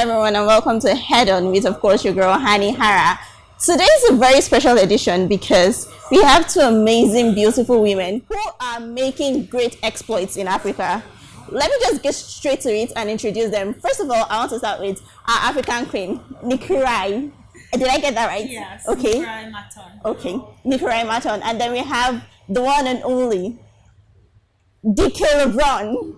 everyone, and welcome to Head On with, of course, your girl Hani Hara. Today is a very special edition because we have two amazing, beautiful women who are making great exploits in Africa. Let me just get straight to it and introduce them. First of all, I want to start with our African queen, Nikurai. Did I get that right? Yes. Okay. Nikurai Maton. Okay, Nikurai Maton. And then we have the one and only DeeKay Labron.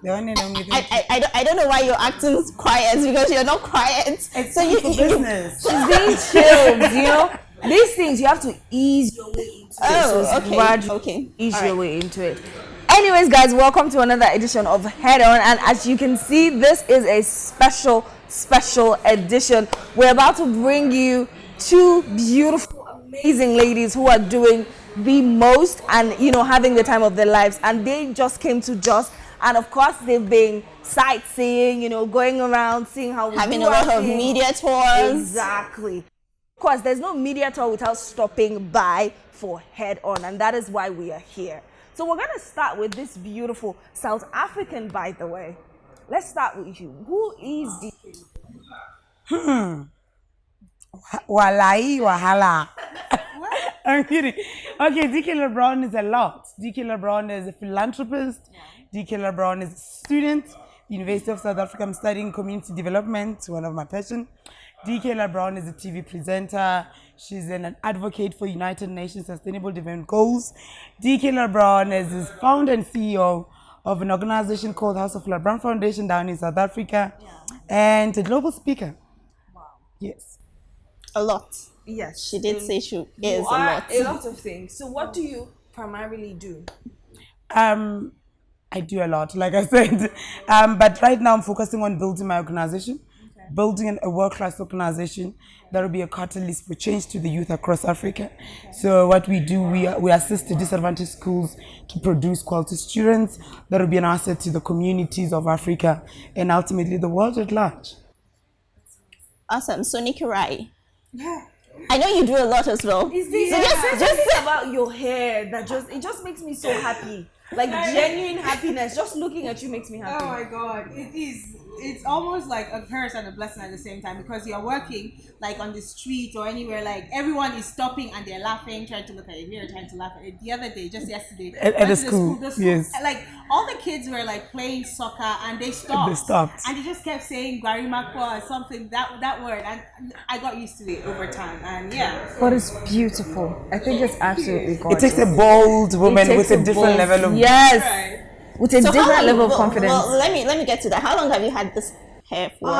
The one and only thing. I don't know why you're acting quiet, because you're not quiet. It's so you business. She's being chilled, you know. These things you have to ease your way into it. So okay. gradually Okay. Ease your way into it. Anyways, guys, welcome to another edition of Head On, and as you can see, this is a special edition. We're about to bring you two beautiful, amazing ladies who are doing the most and having the time of their lives, and they just came to Jos. And of course, they've been sightseeing, going around, seeing how we having do a lot our of thing. media tours. Exactly. Of course, there's no media tour without stopping by for Head On, and that is why we are here. So we're going to start with this beautiful South African, by the way. Let's start with you. Who is DeeKay? Walai wahala. I'm kidding. Okay, DeeKay Labron is a lot. DeeKay Labron is a philanthropist. DeeKay Labron is a student, University of South Africa. I'm studying community development, one of my passions. DeeKay Labron is a TV presenter. She's an advocate for United Nations Sustainable Development Goals. DeeKay Labron is the founder and CEO of an organization called House of Labron Foundation down in South Africa, and a global speaker. Wow. Yes. A lot. Yes. She did say she is You a are lot. a lot of things. So what do you primarily do? I do a lot, like I said. But right now I'm focusing on building my organization, building a world-class organization that will be a catalyst for change to the youth across Africa. So what we do, we assist the disadvantaged schools to produce quality students that will be an asset to the communities of Africa and ultimately the world at large. Awesome. So Nikurai, I know you do a lot as well. Is this just about your hair that it just makes me so happy. Like genuine happiness. Just looking at you makes me happy. Oh my god, it is. It's almost like a curse and a blessing at the same time, because you're working like on the street or anywhere, like everyone is stopping and they're laughing, trying to look at you, trying to laugh at it. The other day, just yesterday, At the school, yes. Like all the kids were like playing soccer and they stopped. And they just kept saying Garimakwa or something, that word, and I got used to it over time, and yeah. But it's beautiful. I think it's absolutely gorgeous. It takes a bold woman with a different level of... Yes. Right. With a different level of confidence. Well, let me get to that. How long have you had this hair for?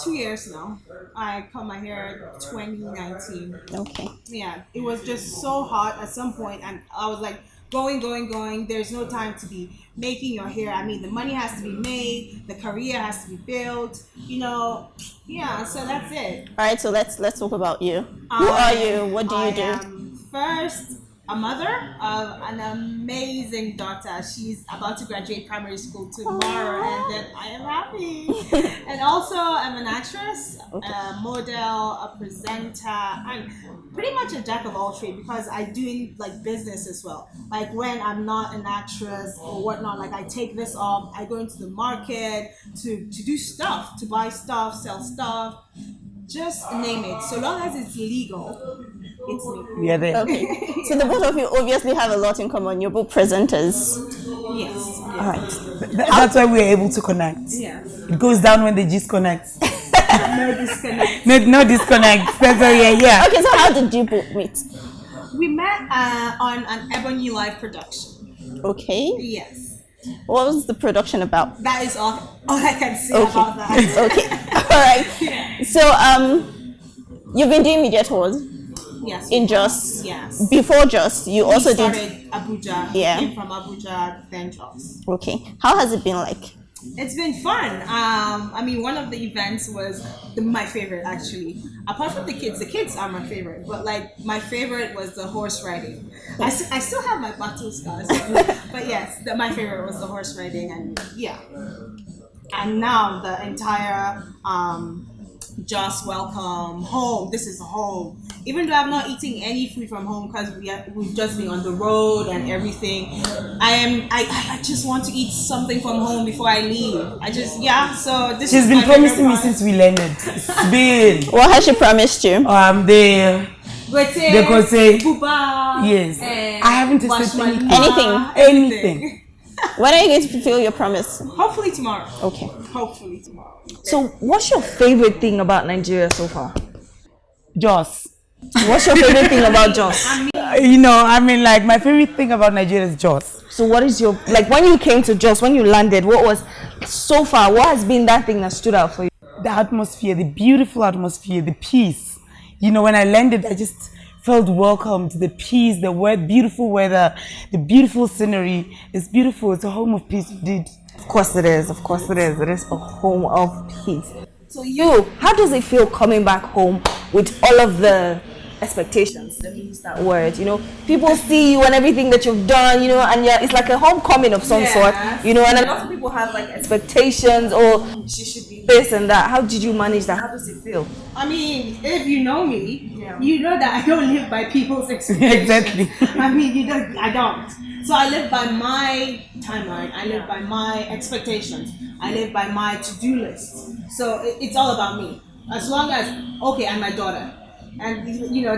2 years now. I cut my hair 2019. Okay. Yeah, it was just so hot at some point, and I was like going. There's no time to be making your hair. I mean, the money has to be made, the career has to be built, yeah, so that's it. All right. So let's talk about you. Who are you? What do you do? I am first a mother of an amazing daughter. She's about to graduate primary school tomorrow, and then I am happy. And also, I'm an actress, a model, a presenter, and pretty much a jack of all trades, because I do like business as well. Like when I'm not an actress or whatnot, like I take this off, I go into the market to do stuff, to buy stuff, sell stuff, just name it. So long as it's legal, it's me. We are there. Okay. So the both of you obviously have a lot in common. You're both presenters. Yes. All right. That's why we're able to connect. Yes. It goes down when they disconnect. No disconnect. No disconnect. That's why we are here. Okay. So how did you both meet? We met on an Ebony Live production. Okay. Yes. What was the production about? That is all I can say about that. Okay. All right. So you've been doing media tours. Yes. In Jos. Yes. Before Jos, you also we did. started Abuja. Yeah. Came from Abuja, then Jos. Okay. How has it been like? It's been fun. I mean, one of the events was my favorite, actually. Apart from the kids are my favorite. But like, my favorite was the horse riding. I still have my battle scars. But yes, my favorite was the horse riding, and yeah. And now the entire Just welcome home. This is home. even though I'm not eating any food from home because we've just been on the road and everything, I just want to eat something from home before I leave. So this She's is been my promising favorite me part. since we landed. It's been What has she promised you? They could say Buba, yes. I haven't tasted Washmalima, anything. When are you going to fulfill your promise? Hopefully tomorrow. Okay. Hopefully tomorrow. So, what's your favorite thing about Nigeria so far? Jos. What's your favorite thing about Jos? Like my favorite thing about Nigeria is Jos. So, what is your, like, when you came to Jos, when you landed, what has been that thing that stood out for you? The atmosphere, the beautiful atmosphere, the peace. When I landed, I just felt welcomed. The peace, beautiful weather, the beautiful scenery. It's beautiful. It's a home of peace indeed. Of course it is. It is a home of peace. So how does it feel coming back home with all of the expectations? Let me use that word. People see you and everything that you've done, and it's like a homecoming of some sort, and a lot of people have like expectations, or she should be this and that. How did you manage that? How does it feel? I mean, if you know me, you know that I don't live by people's expectations. Exactly. I don't. So I live by my timeline. I live by my expectations. I live by my to-do list. So it's all about me. As long as, I'm my daughter. And,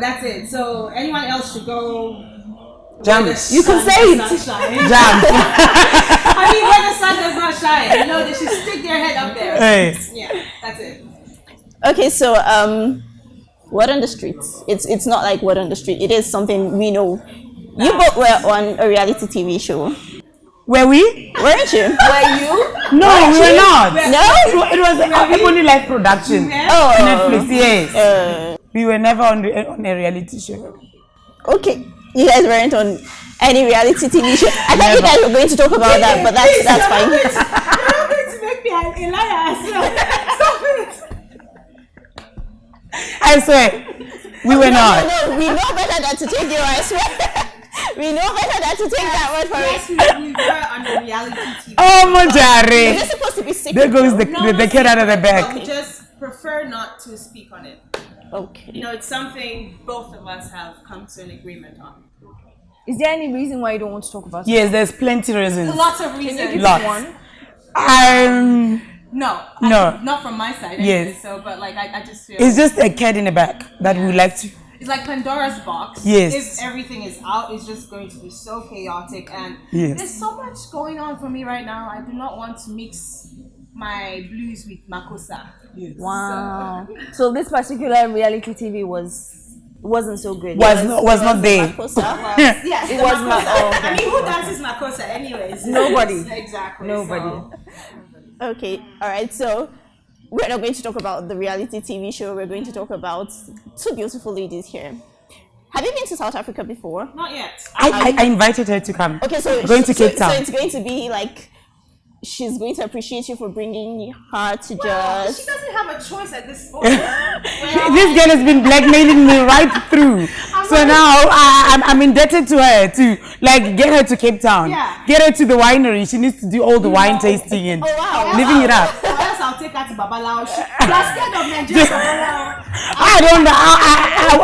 that's it. So anyone else should go... Jump. You can say it. Jump. I mean, when the sun does not shine, they should stick their head up there. Hey. Yeah, that's it. Okay, so word on the streets. It's not like word on the street. It is something we know. You both were on a reality TV show. Were we? Weren't you? Were you? No, we were not. No? It was Ebony Life production. Oh. Netflix, yes. We were never on a reality show. Okay. You guys weren't on any reality TV show. I thought you guys were going to talk about that, but that's fine. You're going to make me a liar as well. Stop it. I swear, we were not. No, we know better than to take you, I swear. We know better than to take that word for Yes, it. we were on a reality TV. Oh, Is Mojare. it supposed to be secret? There goes though? the cat out of the But bag. we just prefer not to speak on it. Okay. It's something both of us have come to an agreement on. Is there any reason why you don't want to talk about it? Yes, there's plenty reasons. Lots of reasons. Lots. No. No. Not from my side. Yes. Anyway, so, but I just feel It's just a cat in the back that we like to. it's like Pandora's box. Yes. If everything is out, it's just going to be so chaotic, and Yes. there's so much going on for me right now. I do not want to mix my blues with makosa. Wow. So this particular reality TV wasn't so good. Was not there. Yes, It the was makosa. not- oh, okay. I mean, who dances makosa anyways? Nobody. Exactly. Nobody. So. Okay, all right. So we're not going to talk about the reality TV show. We're going to talk about two beautiful ladies here. Have you been to South Africa before? Not yet. I invited her to come. Okay, so Going to Cape Town. So it's going to be like she's going to appreciate you for bringing her to Well, just. she doesn't have a choice at this point. This girl has been blackmailing me right through. So now I'm indebted to her to get her to Cape Town. Yeah. Get her to the winery. She needs to do all the wine tasting and living it up. Or else I'll take her to Babalao. You're scared of Nigerian Babalao.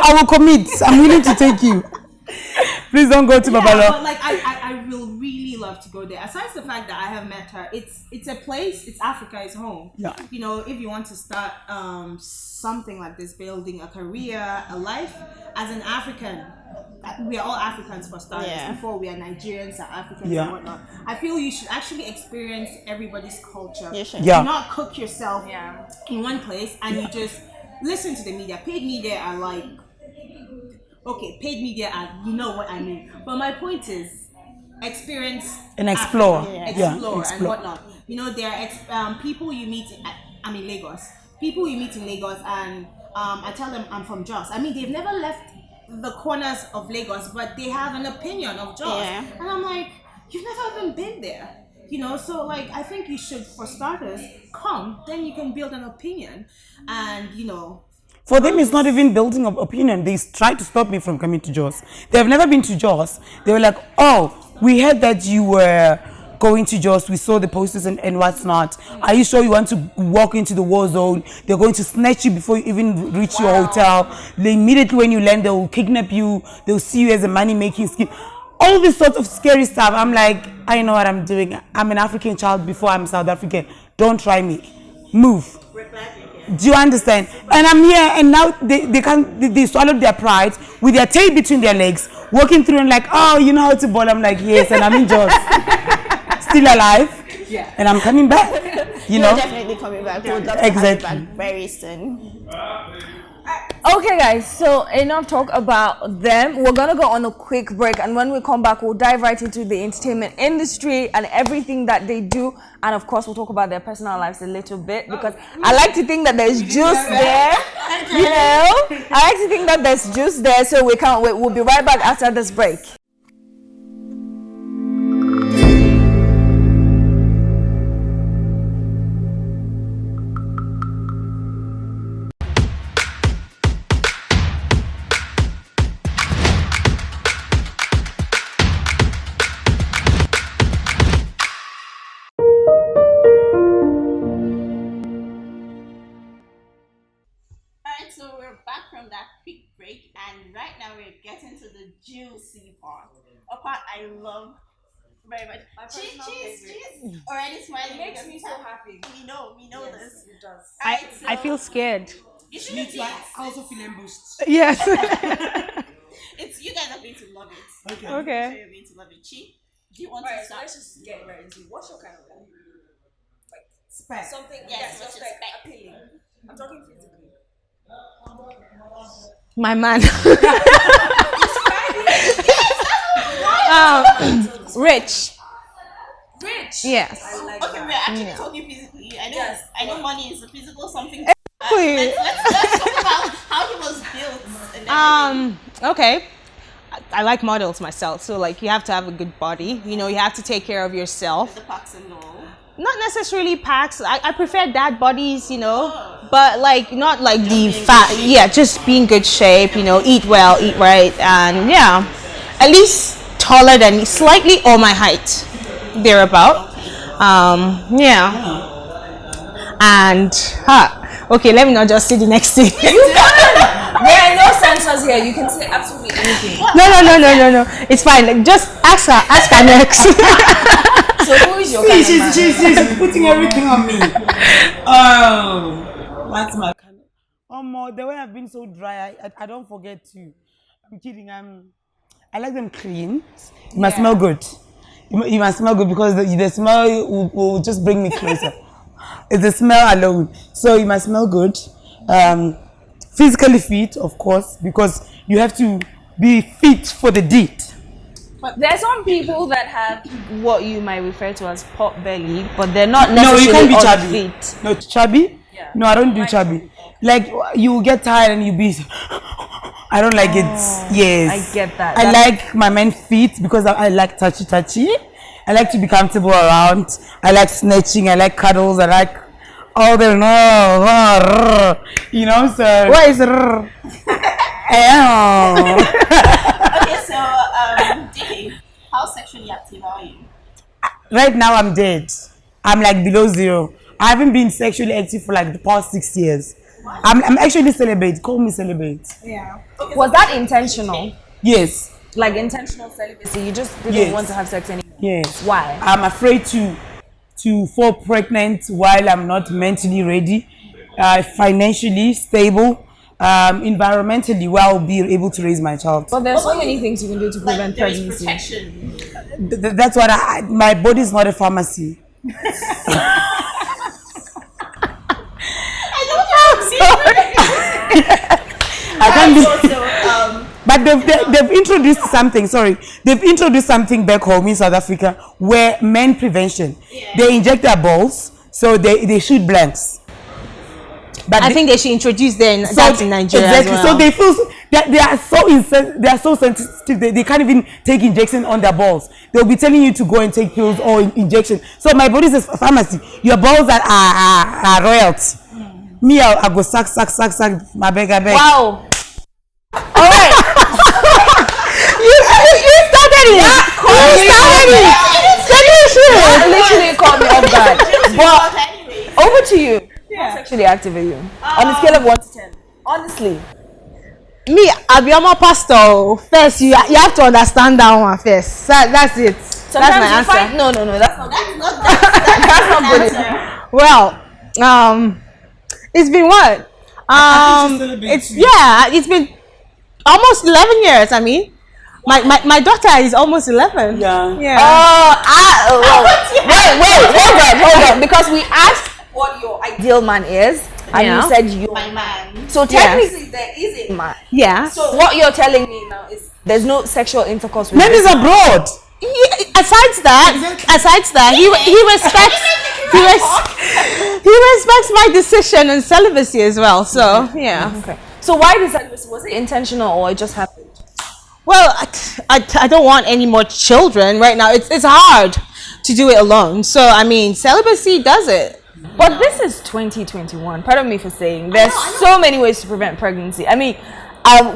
I will commit. I'm willing to take you. Please don't go to Babalo. But I will really love to go there. Aside from the fact that I have met her, it's a place. It's Africa. It's home. Yeah. If you want to start something like this, building a career, a life as an African, we are all Africans for starters. Yeah. Before we are Nigerians, South Africans, Yeah. and whatnot. I feel you should actually experience everybody's culture. You should. Yeah. Do not cook yourself in one place and you just listen to the media. Paid media are like. Okay, paid media, and you know what I mean. But my point is, experience And explore. Africa, Yeah, explore and explore. whatnot. There are people you meet. I'm in Lagos. People you meet in Lagos, and I tell them I'm from Jos. I mean, they've never left the corners of Lagos, but they have an opinion of Jos, Yeah. and I'm like, you've never even been there. So I think you should, for starters, come. Then you can build an opinion, and For them, it's not even building of opinion. They try to stop me from coming to Jos. They have never been to Jos. They were like, oh, we heard that you were going to Jos, we saw the posters and what's not. Are you sure you want to walk into the war zone? They're going to snatch you before you even reach your hotel. They immediately when you land, they will kidnap you. They'll see you as a money-making scheme. All this sort of scary stuff. I'm like, I know what I'm doing. I'm an African child before I'm South African. Don't try me. Move. Do you understand? And I'm here, and now they swallowed their pride with their tail between their legs, walking through and like, oh, you know how to ball. I'm like, yes, and I'm in Jos, still alive, and I'm coming back. You know, definitely coming back. We'll definitely exactly come back very soon. Okay, guys, so enough talk about them. We're gonna go on a quick break, and when we come back, we'll dive right into the entertainment industry and everything that they do, and of course, we'll talk about their personal lives a little bit because I like to think that there's juice there. You know, I like to think that there's juice there, so we can't wait. We'll be right back after this break. So we're back from that quick break, and right now we're getting to the juicy part. A part I love very much. Cheese. Already smiling. It makes me so happy. We know this. It does. I feel scared. You shouldn't do it. I also feel ambushed. Yes. It's you guys are going to love it. Okay. So Okay. you're going to love it. Chi, do you want to start? Let's just get right into it. What's your kind of movie? Like Spec. something Yes, just what's like your spec? appealing. I'm talking physically. My man. Rich. Rich. Yes. I like Okay, that. we're actually talking physically. I know. Yes. I know money is a physical something. Exactly. Let's talk about how he was built. And everything. Okay. I like models myself, so like you have to have a good body. You know, you have to take care of yourself. The packs and all. Not necessarily packs. I prefer dad bodies, you know, but like not like the fat. Yeah, just be in good shape. You know, eat well, eat right, and yeah, at least taller than slightly or my height, thereabout. Yeah, and okay. Let me not just say the next thing. There are no censors here. You can say absolutely anything. No. It's fine. Like, just ask her next. So who is your kind of man? She's putting everything on me. Oh, what's my kind of... the way I've been so dry, I don't forget to. I'm kidding. I like them clean. You must smell good. You must smell good because the smell will just bring me closer. It's the smell alone. So you must smell good. Physically fit, of course, because you have to be fit for the deed. But there are some people that have what you might refer to as pot belly, but they're not necessarily No, you can't be chubby. fit. No, chubby? Yeah. No, I don't do chubby. Like, you get tired and you be... I don't like it. Yes. I get that. I like my men fit because I like touchy. I like to be comfortable around. I like snatching. I like cuddles. I like all the... You know, so... What is Okay, so DeeKay, how sexually active are you? Right now, I'm dead. I'm like below zero. I haven't been sexually active for like the past 6 years. I'm actually celibate. Call me celibate. Yeah. Was that intentional? Yes. Like intentional celibacy? You just didn't Yes. want to have sex anymore? Yes. Why? I'm afraid to fall pregnant while I'm not mentally ready, financially stable, environmentally where I'll be able to raise my child. But there's so many things you can do to prevent There is pregnancy. protection. That's what my body is not a pharmacy. I can't be. But they've introduced something. Sorry, they've introduced something back home in South Africa where men prevention. Yeah. They inject their balls, so they shoot blanks. But I think they should introduce that in Nigeria exactly. as well. So they feel they are so sensitive. They can't even take injection on thetheir balls. They'll be telling you to go and take pills or injection. So my body says pharmacy. Your balls are royalty. Me, I go suck my beg. Wow. All right. you started it. You started it. That literally caught me off guard. But over to you. How sexually active are you? On a scale of 1 to 10. Honestly. Me, Abiyama pastor. First, you have to understand that one first. That's it. Sometimes that's my answer. No, that's not that's not good. Well, it's been what? It's been almost 11 years. I mean, my daughter is almost 11. Yeah. Wait, hold on. Because we asked what your ideal man is, and you said you're My man. so technically there is a man. Yeah. So what you're telling me now is there's no sexual intercourse with Men is abroad. Besides that, he respects my decision and celibacy as well. So yeah. Okay. So why did that? Was it intentional or it just happened? Well, I don't want any more children right now. It's hard to do it alone. So I mean, celibacy does it. But this is 2021. Pardon me for saying there's so many ways to prevent pregnancy. I mean,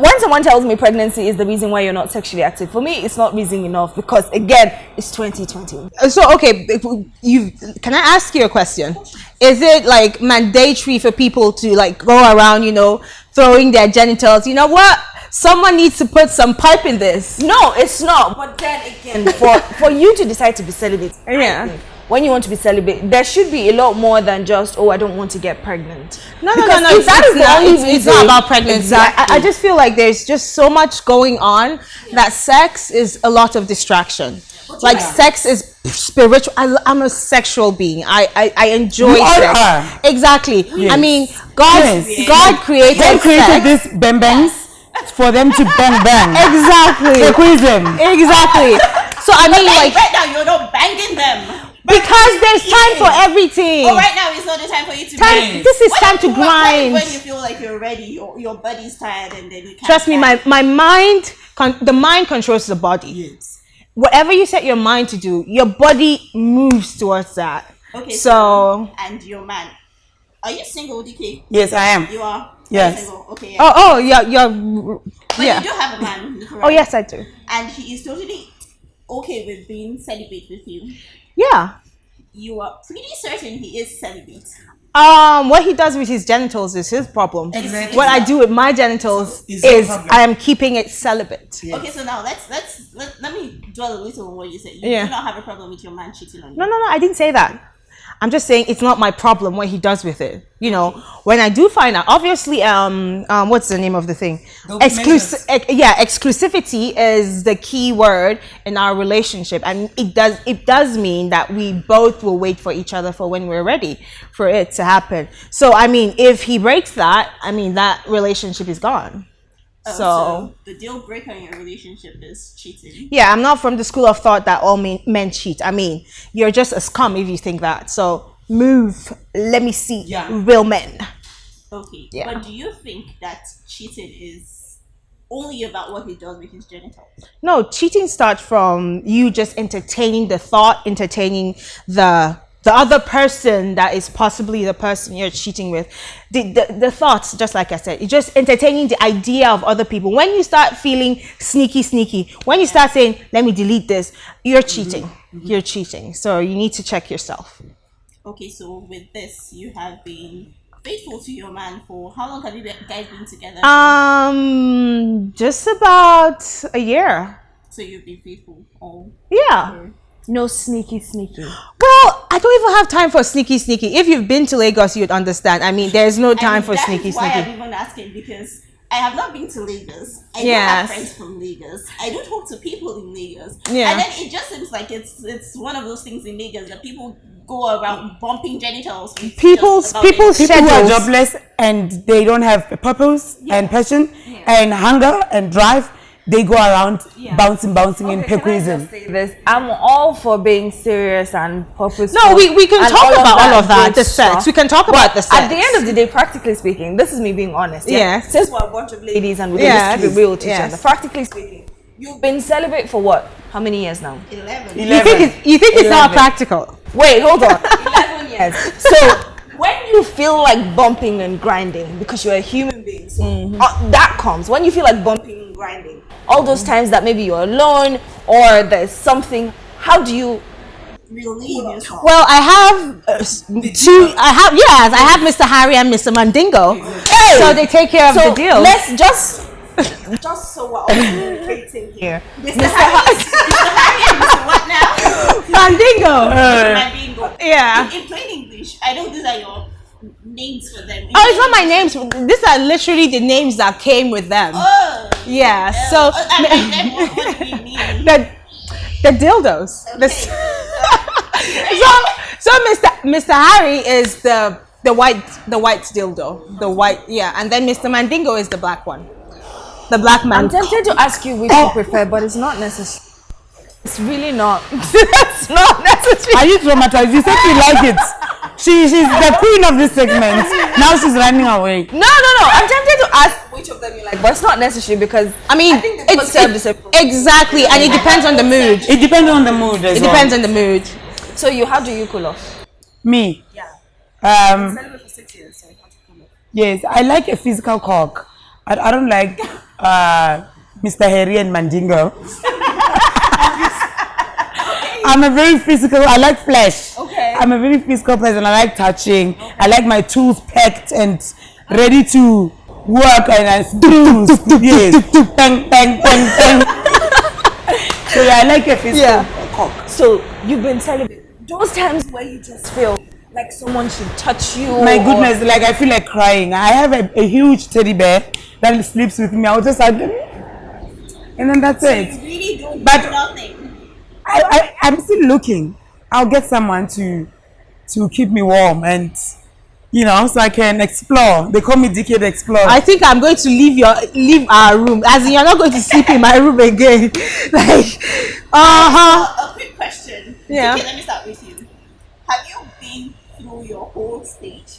when someone tells me pregnancy is the reason why you're not sexually active, for me it's not reason enough because again it's 2021. So okay, can I ask you a question? Is it like mandatory for people to like go around, throwing their genitals? You know what? Someone needs to put some pipe in this. No, it's not. But then again, for you to decide to be celibate, when you want to be celibate, there should be a lot more than just, I don't want to get pregnant. No. It's not about pregnancy. Exactly. I just feel like there's just so much going on that sex is a lot of distraction. Like sex is spiritual. I'm a sexual being. I enjoy sex. Exactly. Yes. I mean, God created sex. This bang-bangs for them to bang. Exactly. Exactly. So I mean, like right now you're not banging them. Because there's time for everything. Right now it's not the time for you to bang. This is time to grind. When you feel like you're ready, your body's tired, and then you can't. Trust me, my mind, the mind controls the body. Yes. Whatever you set your mind to do, your body moves towards that. Okay. So and your man, are you single, DK? Yes, I am. You are. Yes. Single. Okay. Yeah. oh yeah. But you do have a man. Nikurai. Oh yes, I do. And he is totally okay with being celibate with you. Yeah. You are pretty certain he is celibate. What he does with his genitals is his problem. Exactly. What I do with my genitals Is is your problem. I am keeping it celibate. Yes. Okay, so now let me dwell a little on what you said. You Yeah. do not have a problem with your man cheating on you. No, I didn't say that. I'm just saying it's not my problem what he does with it. When I do find out, obviously, what's the name of the thing? Exclusivity is the key word in our relationship, and it does mean that we both will wait for each other for when we're ready for it to happen. So I mean, if he breaks that, I mean that relationship is gone. So the deal breaker in your relationship is cheating. yeah, I'm not from the school of thought that all men cheat. I mean, you're just a scum if you think that. So move. Let me see real men. Okay. Yeah. But do you think that cheating is only about what he does with his genitals? No, cheating starts from you just entertaining the thought, entertaining the other person that is possibly the person you're cheating with. The thoughts, just like I said, it's just entertaining the idea of other people. When you start feeling sneaky, when you start saying, let me delete this, you're cheating. Mm-hmm. You're cheating. So you need to check yourself. Okay, so with this, you have been faithful to your man for how long have you guys been together? Just about a year. So you've been faithful all Yeah. No sneaky. Well, I don't even have time for sneaky. If you've been to Lagos, you'd understand. I mean, there's no time for sneaky. That's why I'm even asking, because I have not been to Lagos. I don't have friends from Lagos. I don't talk to people in Lagos. Yeah. And then it just seems like it's one of those things in Lagos that people go around bumping genitals. People's People who are schedules. jobless and they don't have purpose and passion and hunger and drive. They go around bouncing in pequism. I'm all for being serious and purposeful. No, we can talk about all of that. The sex. We can talk about the sex. At the end of the day, practically speaking, this is me being honest. Yeah. Since we're a bunch of ladies and we just keep it real to each other. Practically speaking, you've been celibate for what? How many years now? 11. You think it's not practical? Wait, hold on. 11 years. So when you feel like bumping and grinding, because you're a human being, so that comes when you feel like bumping and grinding. All those times that maybe you're alone or there's something, how do you relieve yourself? Well, I have two. I have Mr. Harry and Mr. Mandingo. Hey! So they take care of So the deal. let's just So we're all communicating here. Mr. Harry Mr. What now? Mandingo. Mandingo. Yeah. In plain English, I know these are your names for them. Oh, it's not my names. These are literally the names that came with them. Oh. Yeah. So What do we mean? the dildos. Okay. So Mr. Harry is the white dildo. The white, yeah, and then Mr. Mandingo is the black one. The black man. I'm tempted to ask you which you prefer, but it's not necessary. It's really not. It's not necessary. Are you traumatized? You said you like it. She's the queen of this segment. Now she's running away. No. I'm tempted to ask which of them you like, but it's not necessary because I mean, think they both serve the same purpose. exactly, and it depends on the mood. It depends on the mood as It well. depends on the mood. So how do you cool off? Me? Celebrate for 6 years, so how to come up. Yes, I like a physical cock. I don't like Mr. Harry and Mandingo. I'm a very physical, I like flesh. Okay. I'm a very physical person. I like touching. Okay. I like my tools packed and ready to work and I yes. Bang, bang, bang, bang. So yeah, I like a physical cock. So you've been celebrating those times where you just feel like someone should touch you. My goodness, like I feel like crying. I have a huge teddy bear that sleeps with me. I'll just like, and then that's it. You really don't But- do nothing. I'm still looking. I'll get someone to keep me warm and so I can explore. They call me DeeKay the Explorer. I think I'm going to leave our room. As in, you're not going to sleep in my room again. Like, A quick question. Yeah. Okay, let me start with you. Have you been through your whole stage?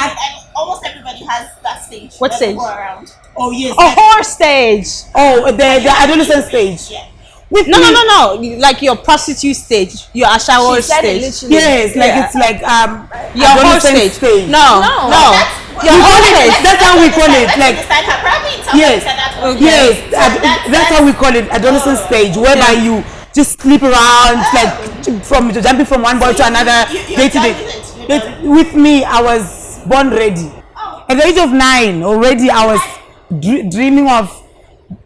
And almost everybody has that stage. What where they stage? Go around. Oh yes. a horror stage. Oh, the adolescent stage. Yeah. With No, me- no. Like your prostitute stage, your shower She said it stage. literally. Yes, like Yeah. it's like Your horror adolescent stage. No. Your We horror call it. stage. That's how we call it. Let's Like understand her. Probably in some yes, ways that's what yes. So That's how we call it, adolescent stage, whereby you just sleep around, like from jumping from one boy to another, you're day to done day. with it. You're done With me, I was born ready. Oh. At the age of 9, already I was dreaming of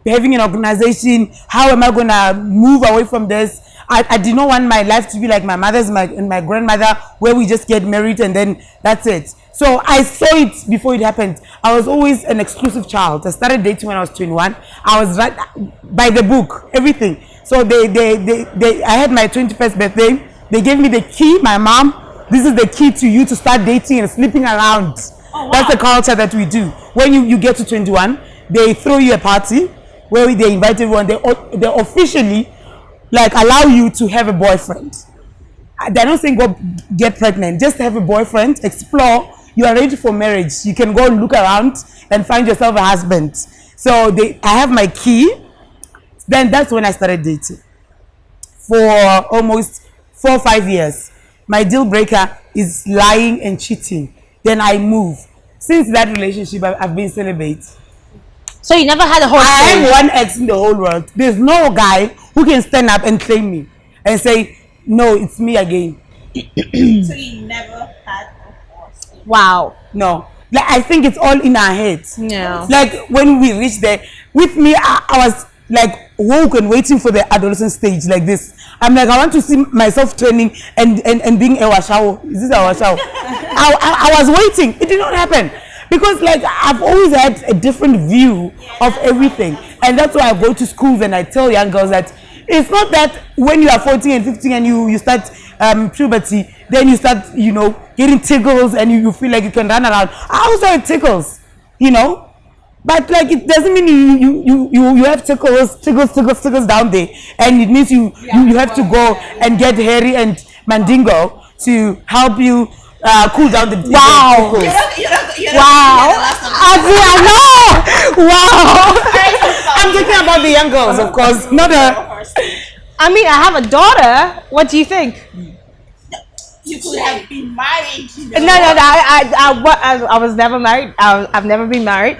having an organization. How am I gonna move away from this? I did not want my life to be like my mother's and my grandmother, where we just get married and then that's it. So I saw it before it happened. I was always an exclusive child. I started dating when I was 21. I was right by the book, everything. So I had my 21st birthday. They gave me the key. My mom, this is the key to you to start dating and sleeping around. Oh, wow. That's the culture that we do. When you get to 21, they throw you a party where they invite everyone. They officially like allow you to have a boyfriend. They're not saying go get pregnant, just have a boyfriend, explore. You are ready for marriage. You can go look around and find yourself a husband. So I have my key. Then that's when I started dating for almost 4 or 5 years. My deal breaker is lying and cheating. Then I move. Since that relationship, I've been celibate. So you never had a horror I stage? have one ex in the whole world. There's no guy who can stand up and claim me and say, no, it's me again. So you never had a horse. Wow. No. Like, I think it's all in our heads. Yeah. Like when we reach there, with me, I was like woke and waiting for the adolescent stage like this. I'm like, I want to see myself training and being a washao. Is this a washao? I was waiting. It did not happen. Because like I've always had a different view of everything. And that's why I go to schools and I tell young girls that it's not that when you are 14 and 15 and you start puberty, then you start, getting tickles and you feel like you can run around. I also have tickles, But like it doesn't mean you have tickles down there, and it means you have to go and get Harry and Mandingo to help you cool down the Wow. tickles. Wow. I know. Wow. I'm talking about the young girls, of course, not I mean, I have a daughter. What do you think? You could have been married. No. I was never married. I've never been married.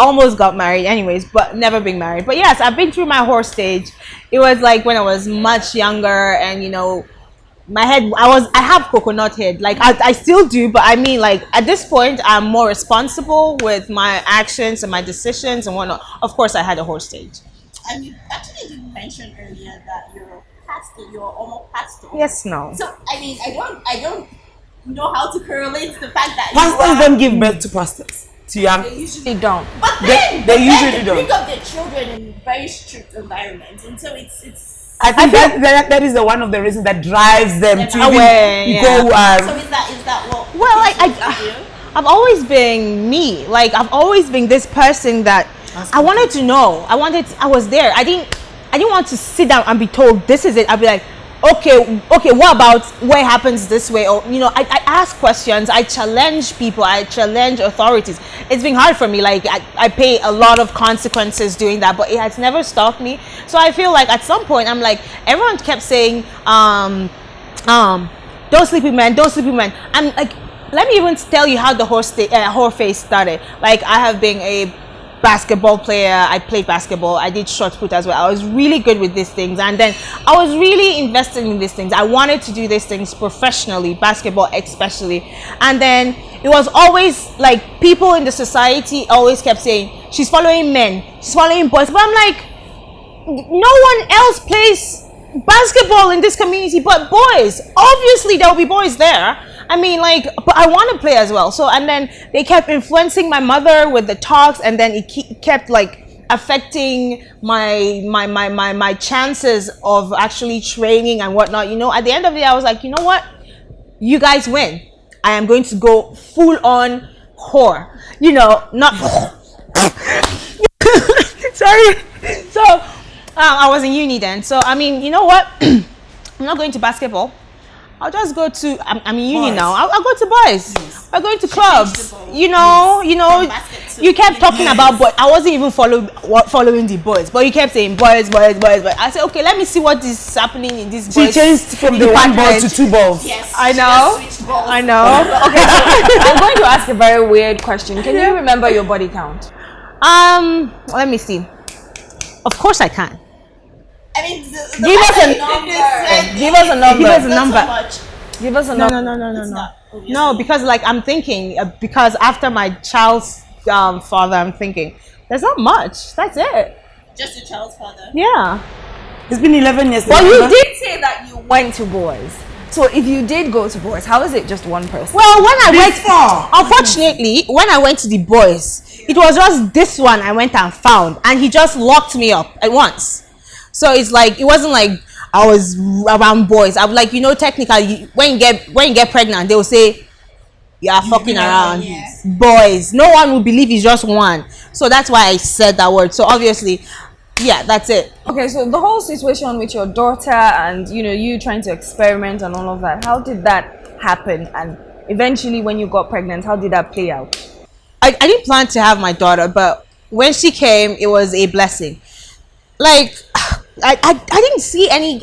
almost got married anyways, but never been married. But yes, I've been through my horse stage. It was like when I was much younger, and my head, I have coconut head. Like I still do, but I mean, like at this point I'm more responsible with my actions and my decisions and whatnot. Of course I had a horse stage. And you actually did mention earlier that you're a pastor, you're a almost pastor. Yes, no. So I mean, I don't know how to correlate the fact that Pastors don't give birth to pastors. To young. they usually They don't. But then They usually don't. bring up their children in very strict environments, and so it's. I think that is one of the reasons that drives them to away, even yeah. go. So is that what? Well, I've always been me. Like I've always been this person that I wanted to know. I was there. I didn't want to sit down and be told this is it. I'd be like, okay, what about where happens this way? Or I ask questions. I challenge people. I challenge authorities. It's been hard for me. Like I pay a lot of consequences doing that, but it has never stopped me. So I feel like at some point I'm like, everyone kept saying, don't sleep with men, don't sleep with men. I'm like, let me even tell you how the horse phase started. Like I have been a basketball player. I played basketball. I did shot put as well. I was really good with these things, and then I was really invested in these things. I wanted to do these things professionally, basketball especially. And then it was always like people in the society always kept saying she's following men, she's following boys, but I'm like, no one else plays basketball in this community but boys. Obviously there will be boys there. I mean, like, but I want to play as well. So, and then they kept influencing my mother with the talks, and then it kept like affecting my chances of actually training and whatnot. At the end of the day, I was like, you know what? You guys win. I am going to go full on whore. Not sorry. So, I was in uni then. So, I mean, you know what? I'm not going to basketball. I'll just go to. I'm in uni now. I'll go to boys. Yes. I'm going to clubs. You kept talking about boys. I wasn't even following the boys, but you kept saying boys. I said, okay, let me see what is happening in this. She changed from the one ball to two balls. Yes, I know. Okay, so I'm going to ask a very weird question. Can you remember your body count? Let me see. Of course I can. I mean, Give us a number. Give us a number. Give us a number. No, because like I'm thinking, because after my child's father, I'm thinking there's not much. That's it. Just your child's father. Yeah. It's been 11 years. Well, you did say that you went to boys. So if you did go to boys, how is it just one person? Well, when I went, unfortunately, when I went to the boys, it was just this one I went and found, and he just locked me up at once. So it's like, it wasn't like I was around boys. I'm like, technically, when you get pregnant, they will say, you are fucking around. Yes. Boys. No one will believe it's just one. So that's why I said that word. So obviously, yeah, that's it. Okay, so the whole situation with your daughter and, you trying to experiment and all of that, how did that happen? And eventually when you got pregnant, how did that play out? I didn't plan to have my daughter, but when she came, it was a blessing. Like, I didn't see any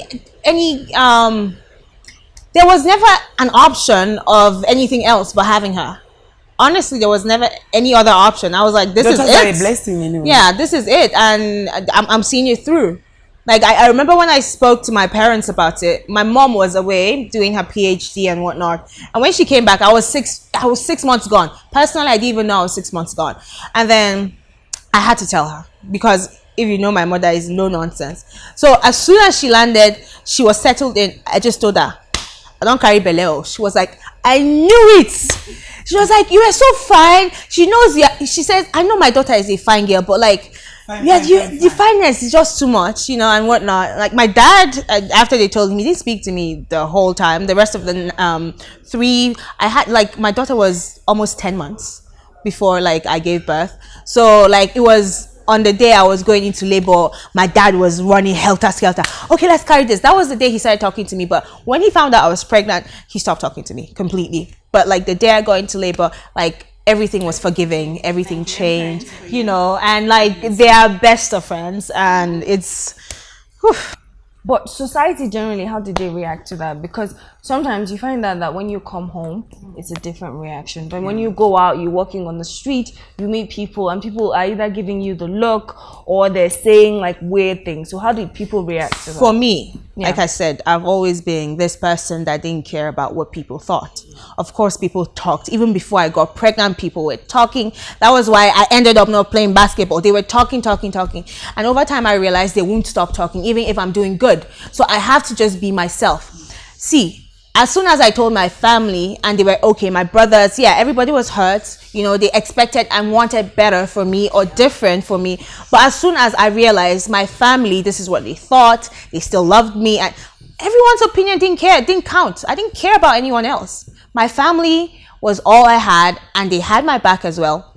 there was never an option of anything else but having her. Honestly, there was never any other option. I was like, this is it. A blessing anyway. Yeah, this is it, and I'm seeing it through. Like I remember when I spoke to my parents about it. My mom was away doing her PhD and whatnot, and when she came back, I was 6 months gone. Personally, I didn't even know I was 6 months gone, and then I had to tell her, because if you know, my mother is no nonsense. So as soon as she landed, she was settled in. I just told her, I don't carry beleo. She was like, I knew it. She was like, you are so fine. She knows. She says, I know my daughter is a fine girl, but like, the fineness is just too much, and whatnot. Like my dad, after they told me, he didn't speak to me the whole time. The rest of the 3, I had, like, my daughter was almost 10 months before like I gave birth. So like it was on the day I was going into labor, my dad was running helter-skelter. Okay, let's carry this. That was the day he started talking to me. But when he found out I was pregnant, he stopped talking to me completely. But like the day I got into labor, like everything was forgiving. Everything changed, and like they are best of friends. And it's... Whew. But society generally, how did they react to that? Because sometimes you find that when you come home, it's a different reaction. But when you go out, you're walking on the street, you meet people, and people are either giving you the look or they're saying like weird things. So how did people react to that? For me, like I said, I've always been this person that didn't care about what people thought. Of course, people talked. Even before I got pregnant, people were talking. That was why I ended up not playing basketball. They were talking. And over time, I realized they won't stop talking, even if I'm doing good. So I have to just be myself. See, as soon as I told my family and they were okay, my brothers, everybody was hurt. You know, they expected and wanted better for me or different for me. But as soon as I realized my family, this is what they thought, they still loved me, and everyone's opinion didn't count. I didn't care about anyone else. My family was all I had, and they had my back as well.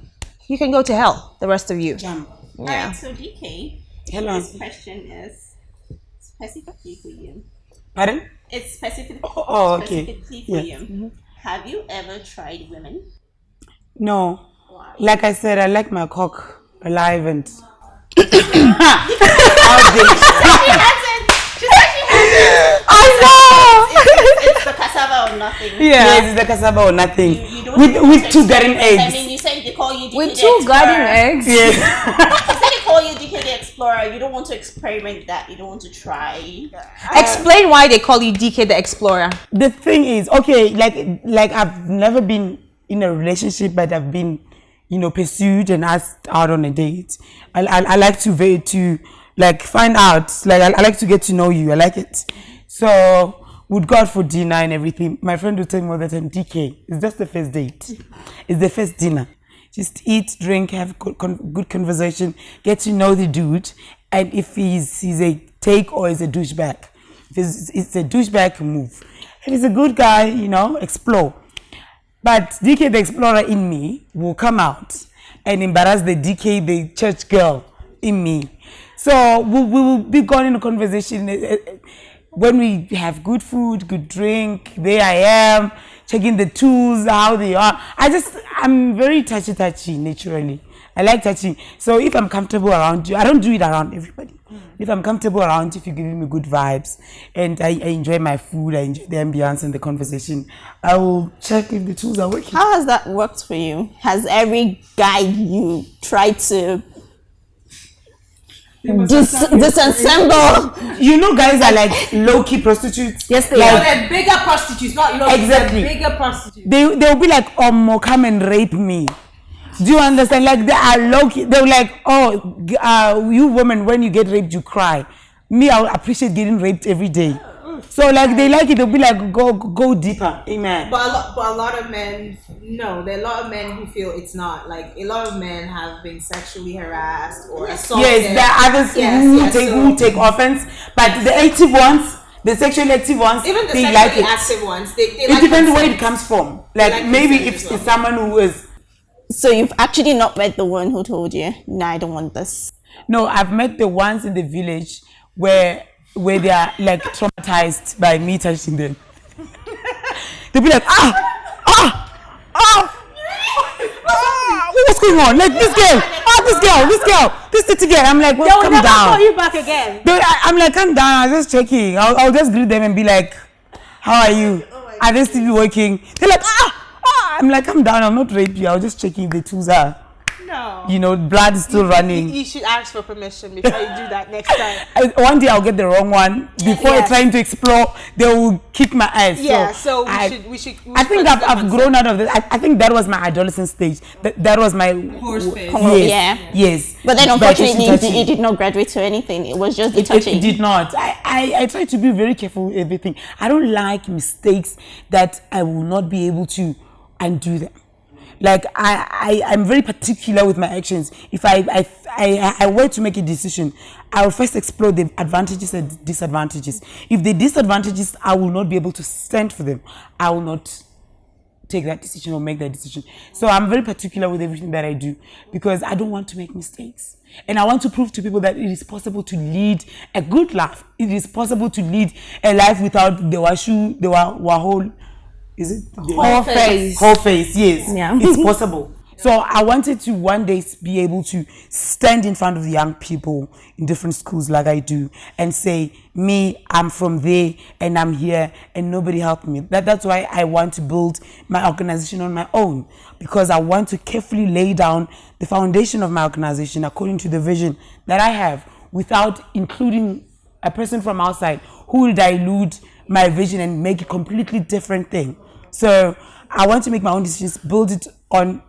You can go to hell, the rest of you. Alright, so DeeKay, Hello. this question is specifically for you. Pardon? It's specifically okay. for you. Have you ever tried women? No. Why? Like I said, I like my cock alive and She said she hasn't. I know. It's the cassava or nothing. Yes, it's the cassava or nothing. You don't with two garden I eggs. mean, you said they call you DeeKay With the 2 Explorer. garden eggs? Yes. You said they call you DeeKay the Explorer. You don't want to experiment that. You don't want to try. Explain why they call you DeeKay the Explorer. The thing is, okay, like I've never been in a relationship, but I've been, pursued and asked out on a date. I like to like find out, like I like to get to know you. I like it. So would go out for dinner and everything. My friend would tell me all the time, DeeKay, it's just the first date. It's the first dinner. Just eat, drink, have good conversation, get to know the dude. And if he's a take or is a douchebag. If it's a douchebag, move. If he's a good guy, explore. But DeeKay the Explorer in me will come out and embarrass the DeeKay the church girl in me. So we will be going in a conversation. When we have good food, good drink, there I am, checking the tools, how they are. I'm very touchy naturally. I like touching. So if I'm comfortable around you, I don't do it around everybody. If I'm comfortable around you, if you're giving me good vibes and I enjoy my food, I enjoy the ambience and the conversation, I will check if the tools are working. How has that worked for you? Has every guy you tried to disassemble? Guys are like low-key prostitutes. Yes, they like, are. They're bigger prostitutes, not low. Exactly. They're bigger prostitutes. They'll be like, oh, come and rape me. Do you understand? Like they are low-key. They're like, you women, when you get raped, you cry. Me, I would appreciate getting raped every day. So like they like it. They'll be like, go deeper. Amen. But a lot of men, no, there are a lot of men who feel it's not. Like a lot of men have been sexually harassed or assaulted. Yes, there are others who take offense, but the active ones, the sexually active ones, even the they sexually like it. active ones, they It like depends where consent. it comes from. Like like maybe consent if as well. it's someone who is. So you've actually not met the one who told you, "No, I don't want this." No, I've met the ones in the village where they are like traumatized by me touching them. They'll be like, what's going on? Like this girl, this city girl. I'm like, well, calm down. Call you back again. I'm like, calm down. I'm just checking. I'll just greet them and be like, how are you? Are they still working? They're like, I'm like, calm down. I'm not raping you. I was just checking if the tools are. No. Blood is still running. You should ask for permission before you do that next time. One day I'll get the wrong one. Before trying to explore, they will kick my ass. Yeah, so we should. I think I've grown out of this. I think that was my adolescent stage. That was my Horse face. Yes. But then By unfortunately, touching. it did not graduate to anything. It was just the It touching. did not. I try to be very careful with everything. I don't like mistakes that I will not be able to undo them. Like I'm very particular with my actions. If I were to make a decision, I will first explore the advantages and disadvantages. If the disadvantages, I will not be able to stand for them, I will not take that decision or make that decision. So I'm very particular with everything that I do because I don't want to make mistakes. And I want to prove to people that it is possible to lead a good life. It is possible to lead a life without the washu, the wahole. Is it? Whole face. Whole face, yes. Yeah. It's possible. So I wanted to one day be able to stand in front of the young people in different schools like I do and say, me, I'm from there and I'm here and nobody helped me. That's why I want to build my organization on my own, because I want to carefully lay down the foundation of my organization according to the vision that I have, without including a person from outside who will dilute my vision and make a completely different thing. So I want to make my own decisions, build it on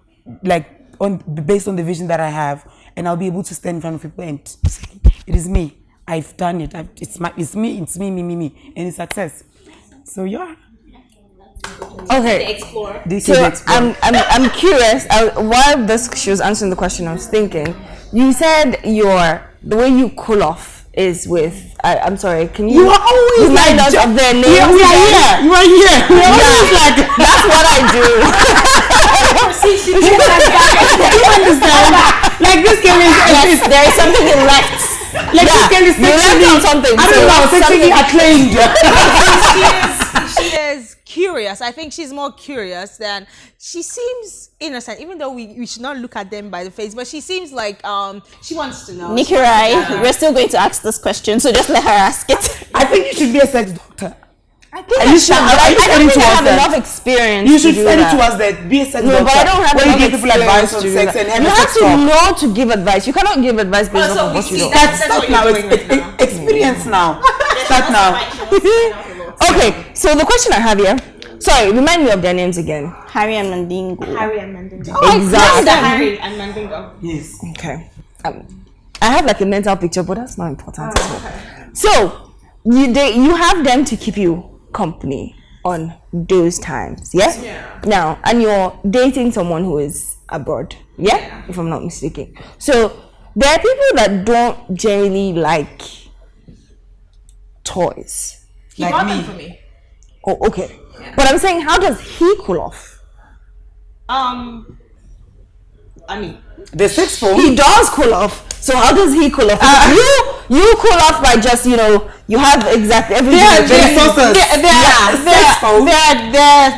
based on the vision that I have, and I'll be able to stand in front of people and say, it is me. I've done it. It's me, and it's success. So yeah. Okay. DeeKay So explore. I'm curious. While she was answering the question, I was thinking. You said the way you cool off is with. I'm sorry. Can you? You are always remind like us of their names? Yeah, we are here. You are here. We are always like. That's what I do. You understand? Like this game is. Yes, there is something you left. Like this game is You left on something. I don't know. Sexually acclaimed. She is curious. I think she's more curious than she seems innocent, even though we should not look at them by the face, but she seems like she wants to know. Nikurai, we're still going to ask this question, so just let her ask it. I think you should be a sex doctor. I think Are you sure? Are you I sending don't think I towards have that? enough experience. You should to do send it that. to us that be a sex No, doctor. but I don't have where you enough give people advice on experience to do sex that. and have You a have sex to talk. know to give advice. You cannot give advice based on what you don't. Start now. Experience now. Start now. Okay, so the question I have here. Sorry, remind me of their names again. Harry and Mandingo. Harry and Mandingo. Exactly. Harry and Mandingo. Yes. Okay. I have like a mental picture, but that's not important. So you have them to keep you company on those times, yeah? Now, and you're dating someone who is abroad, yeah? If I'm not mistaken. So there are people that don't generally like toys. He bought them for me. Oh, okay. But I'm saying, how does he cool off? I mean, The sex phone. He does cool off. So how does he cool off? You cool off by just, you have exactly everything.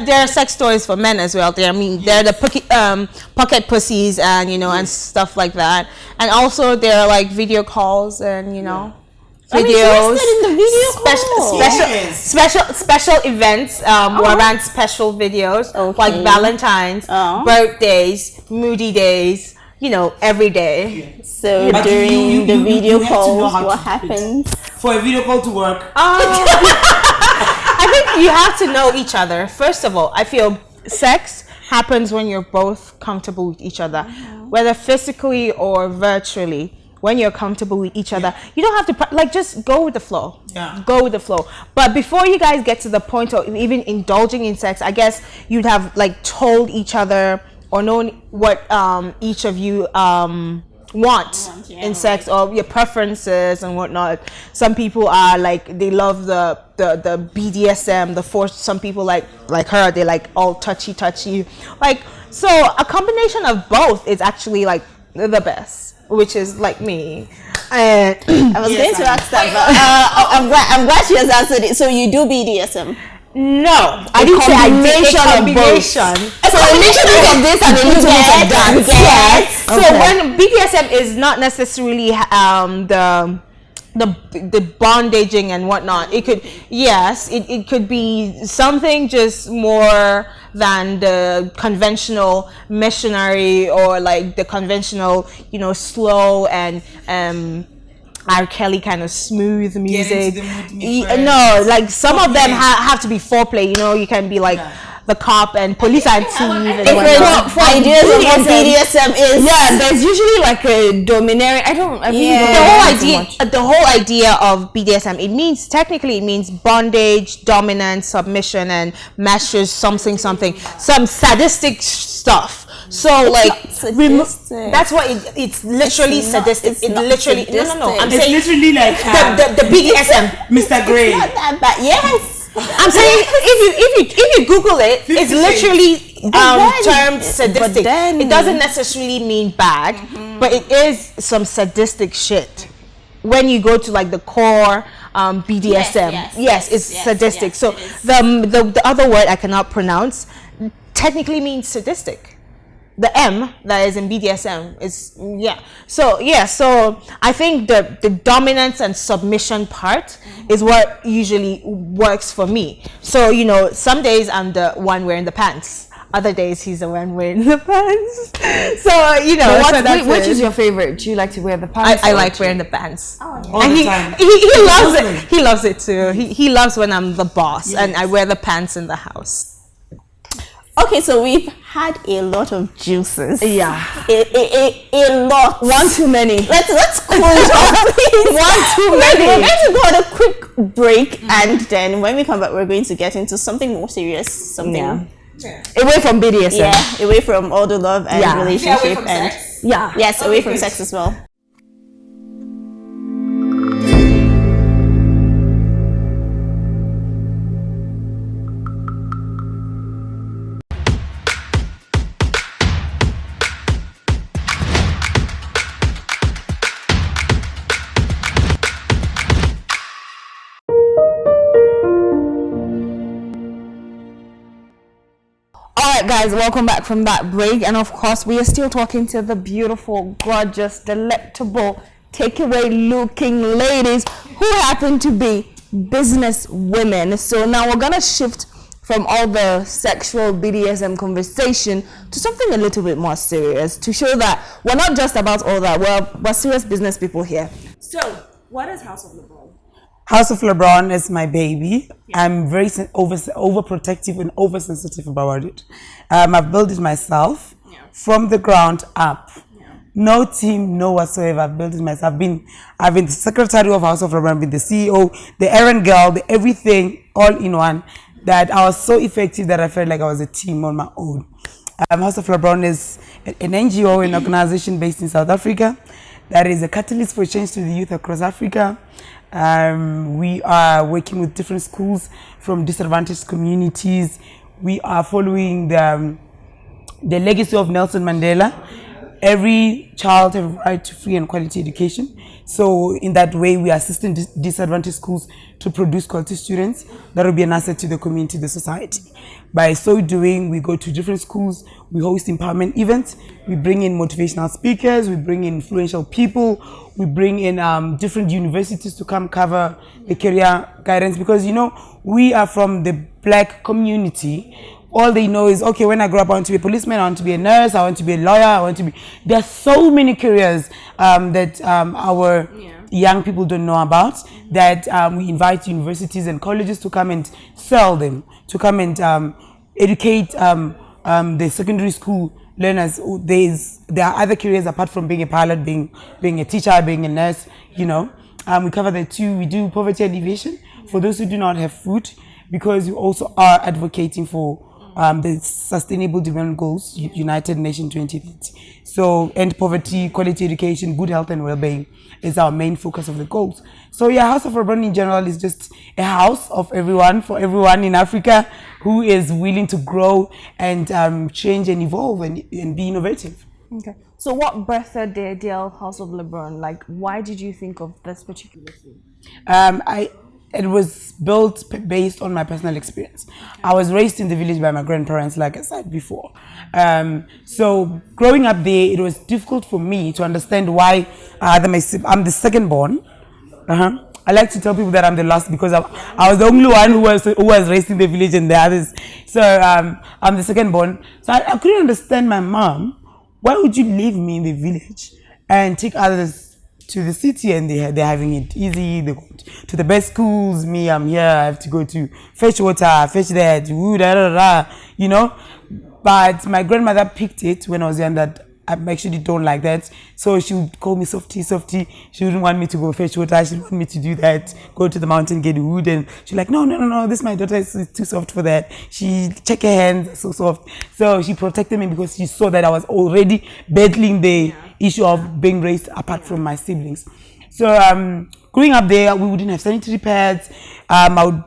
There are sex toys for men as well. They're the pocket pussies and and stuff like that. And also there are like video calls and videos. In the video Special events around special videos like Valentine's, birthdays, moody days. Every day. So But during the video have to know calls, how to what keep it. happens? For a video call to work. I think you have to know each other. First of all, I feel sex happens when you're both comfortable with each other, whether physically or virtually. When you're comfortable with each other, you don't have to just go with the flow. Yeah. Go with the flow. But before you guys get to the point of even indulging in sex, I guess you'd have told each other or known what each of you want in sex, or your preferences and whatnot. Some people are they love the BDSM, the force. Some people like her, they like all touchy. So a combination of both is actually the best, which is like me. I was going to ask that, but I'm glad she has answered it. So you do BDSM? No, I didn't say I did. A combination. A combination of this and a little bit of that. Yes. So when BDSM is not necessarily the bondaging and whatnot, it could be something just more than the conventional missionary or the conventional slow and R. Kelly kind of smooth music. No, some of them have to be foreplay. You can be the cop and police and thief and whatnot. For ideas of what BDSM is. Yeah, there's usually a domineering. The whole idea of BDSM, it means bondage, dominance, submission, and masters something, some sadistic stuff. So that's what it's literally sadistic. It's literally no. I'm saying literally the BDSM, Mr. Grey. Not that bad. Yes. I'm saying if you Google it, it's literally termed sadistic. Then, it doesn't necessarily mean bad, but it is some sadistic shit. When you go to the core BDSM, it's sadistic. So the other word I cannot pronounce technically means sadistic. the M that is in BDSM is so I think the dominance and submission part is what usually works for me. So some days I'm the one wearing the pants, other days he's the one wearing the pants. So which is your favorite? Do you like to wear the pants? I like wearing the pants. All And the he time. loves it. He loves it too. He loves when I'm the boss and I wear the pants in the house. Okay, so we've had a lot of juices. Yeah. A lot. One too many. Let's close off, please. One too We're many. going to go on a quick break, and then when we come back, we're going to get into something more serious. Yeah. Away from BDSM. Yeah, away from all the love and Yeah. relationship away from and sex. Yeah. yes, away Okay, from good. sex as well. Alright guys, welcome back from that break, and of course we are still talking to the beautiful, gorgeous, delectable, takeaway looking ladies who happen to be business women. So now we're gonna shift from all the sexual BDSM conversation to something a little bit more serious, to show that we're not just about all that, we're serious business people here. So what is House of LeBron? House of LeBron is my baby. I'm very overprotective and oversensitive about it. I've built it myself from the ground up. No team, no whatsoever. I've built it myself. I've been the secretary of House of LeBron, I've been the CEO, the errand girl, the everything, all in one. That I was so effective that I felt like I was a team on my own. House of LeBron is an NGO, an organization based in South Africa that is a catalyst for change to the youth across Africa. We are working with different schools from disadvantaged communities. We are following the legacy of Nelson Mandela. Every child has a right to free and quality education. So in that way, we are assisting disadvantaged schools to produce quality students that will be an asset to the community, the society. By so doing, we go to different schools, we host empowerment events, we bring in motivational speakers, we bring in influential people, we bring in different universities to come cover the career guidance, because we are from the Black community. All they know is, okay, when I grow up, I want to be a policeman, I want to be a nurse, I want to be a lawyer, there are so many careers that our young people don't know about, that we invite universities and colleges to come and sell them, to come and educate the secondary school learners. There are other careers apart from being a pilot, being a teacher, being a nurse, we cover the two. We do poverty alleviation for those who do not have food, because we also are advocating for the Sustainable Development Goals, United Nations 2030. So, end poverty, quality education, good health and well-being is our main focus of the goals. So yeah, House of LeBron in general is just a house of everyone, for everyone in Africa who is willing to grow and change and evolve and be innovative. Okay. So what birthed the ideal House of LeBron? Like, why did you think of this particular thing? It was built based on my personal experience. I was raised in the village by my grandparents, like I said before. So growing up there, it was difficult for me to understand why I'm the second born. I like to tell people that I'm the last, because I was the only one who was raised in the village and the others. So I'm the second born. So I couldn't understand my mom. Why would you leave me in the village and take others to the city, and they're having it easy, they go to the best schools, me, I'm here, I have to go to fetch water, fetch that, But my grandmother picked it when I was young, that I actually don't like that. So she would call me softy. She wouldn't want me to go fetch water, she didn't want me to do that, go to the mountain, get wood, and she's like, no, this my daughter is too soft for that. She check her hands, so soft. So she protected me because she saw that I was already battling the issue of being raised apart from my siblings. So growing up there, we wouldn't have sanitary pads. I would,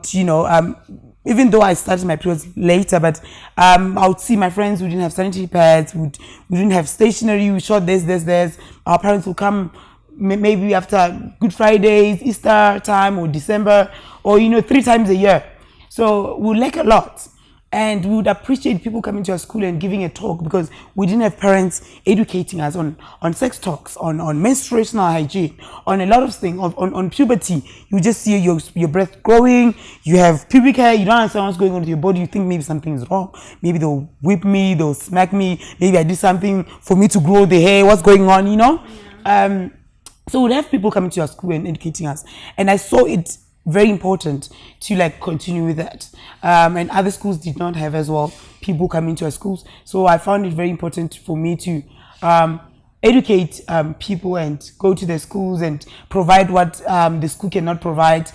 even though I started my periods later, but I would see my friends who didn't have sanitary pads, we didn't have stationery, we shot this. Our parents would come maybe after Good Fridays, Easter time, or December, or 3 times a year. So we lack a lot. And we would appreciate people coming to our school and giving a talk, because we didn't have parents educating us on sex talks, on menstruational hygiene, on a lot of things, on puberty. You just see your breath growing, you have pubic hair, you don't understand what's going on with your body, you think maybe something's wrong, maybe they'll whip me, they'll smack me, maybe I did something for me to grow the hair, what's going on, you know? So we'd have people coming to our school and educating us. And I saw it very important to like continue with that, and other schools did not have as well people coming to our schools. So I found it very important for me to educate people and go to the schools and provide what the school cannot provide.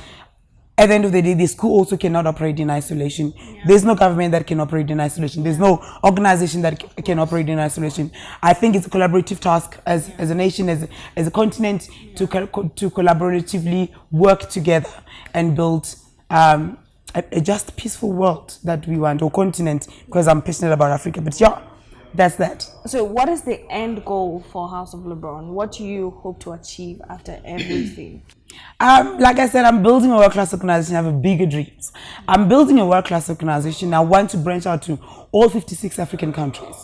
At the end of the day, the school also cannot operate in isolation. There's no government that can operate in isolation. There's no organization that can operate in isolation. I think it's a collaborative task as a nation, as a continent, to collaboratively work together and build a just peaceful world that we want, or continent, because I'm passionate about Africa. But yeah, that's that. So what is the end goal for House of LeBron? What do you hope to achieve after everything? Like I said, I'm building a world-class organization. I have bigger dreams. I'm building a world-class organization. I want to branch out to all 56 African countries.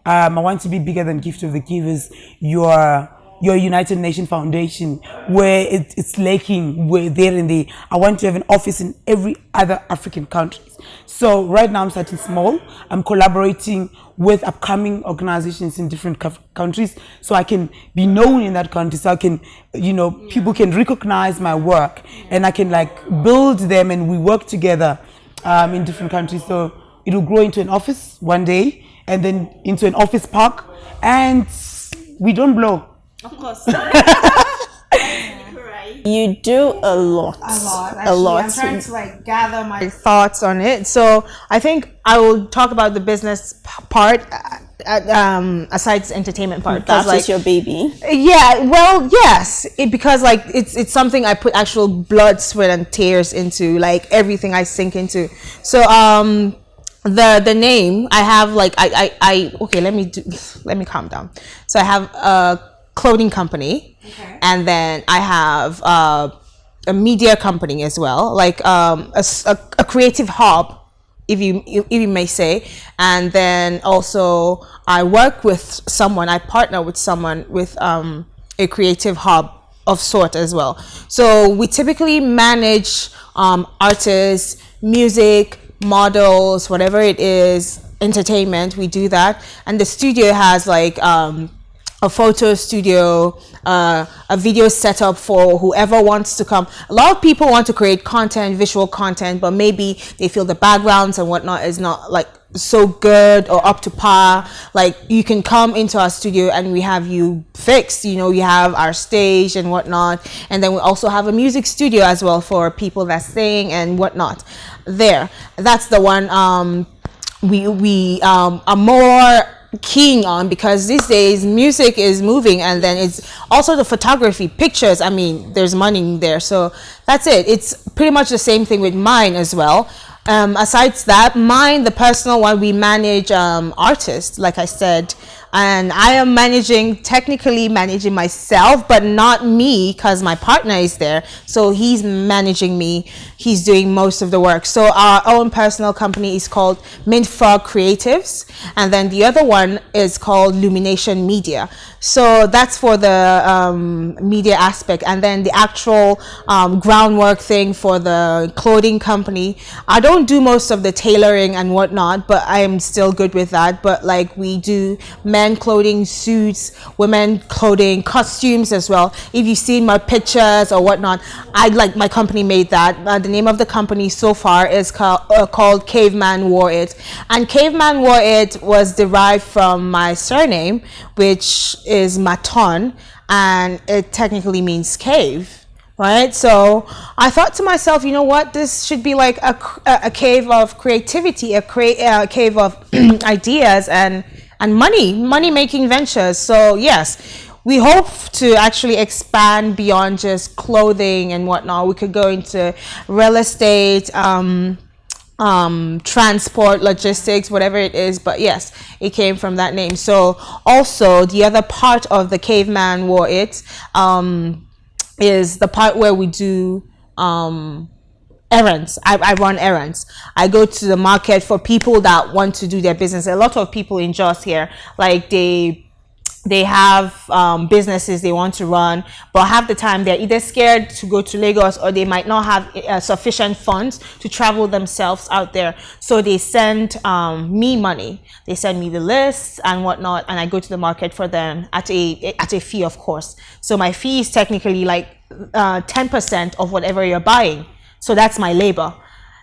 I want to be bigger than Gift of the Givers, your United Nations Foundation, where it's lacking, where there and there. I want to have an office in every other African country. So right now I'm starting small. I'm collaborating with upcoming organizations in different countries, so I can be known in that country, so I can, people can recognize my work, and I can like build them, and we work together in different countries. So it'll grow into an office one day, and then into an office park, and we don't blow. Of course. You do a lot. Actually, A lot. I'm trying to like gather my thoughts on it. So I think I will talk about the business part aside the entertainment part. That's like your baby. Yeah, well, yes, because like it's something I put actual blood, sweat, and tears into. Like everything I sink into. So the name I have, like I okay. Let me calm down. So I have a clothing company, and then I have a media company as well, like a creative hub, if you may say. And then also I work with someone, I partner with someone with a creative hub of sort as well. So we typically manage artists, music, models, whatever it is, entertainment. We do that, and the studio has like a photo studio, a video setup for whoever wants to come. A lot of people want to create content, visual content, but maybe they feel the backgrounds and whatnot is not like so good or up to par. Like you can come into our studio and we have you fixed, we have our stage and whatnot. And then we also have a music studio as well for people that sing and whatnot there. That's the one we are more keen on, because these days music is moving, and then it's also the photography, pictures. I mean, there's money there, so that's it. It's pretty much the same thing with mine as well. Aside that, mine, the personal one, we manage artists, like I said, and I am technically managing myself, but not me, because my partner is there, so he's managing me. He's doing most of the work. So our own personal company is called Mint Frog Creatives, and then the other one is called Lumination Media. So that's for the media aspect, and then the actual groundwork thing for the clothing company. I don't do most of the tailoring and whatnot, but I am still good with that. But like we do men clothing, suits, women clothing, costumes as well. If you've seen my pictures or whatnot, my company made that. The name of the company so far is called Caveman Wore It, and Caveman Wore It was derived from my surname, which is Maton, and it technically means cave. Right, so I thought to myself, you know what, this should be like a cave of creativity, a cave of ideas and money making ventures. So yes, we hope to actually expand beyond just clothing and whatnot. We could go into real estate, transport, logistics, whatever it is. But yes, it came from that name. So also the other part of the Caveman Wore It is the part where we do errands. I run errands. I go to the market for people that want to do their business. A lot of people in Jos here, like they have businesses they want to run, but half the time they're either scared to go to Lagos or they might not have sufficient funds to travel themselves out there. So they send me money. They send me the lists and whatnot, and I go to the market for them at a fee, of course. So my fee is technically like 10% of whatever you're buying. So that's my labor.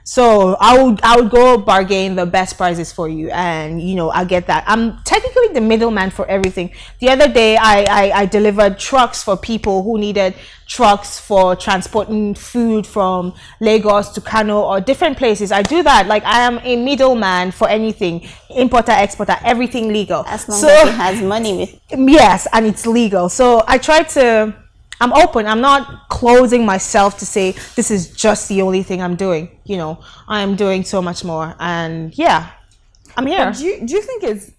So I would go bargain the best prices for you, and you know, I'll get that. I'm technically the middleman for everything. The other day I delivered trucks for people who needed trucks for transporting food from Lagos to Kano or different places. I do that. Like, I am a middleman for anything, importer, exporter, everything legal. As long as it has money with. Yes, and it's legal. So I try to, I'm open. I'm not closing myself to say this is just the only thing I'm doing. You know, I am doing so much more. And yeah, I'm here. But do you think it's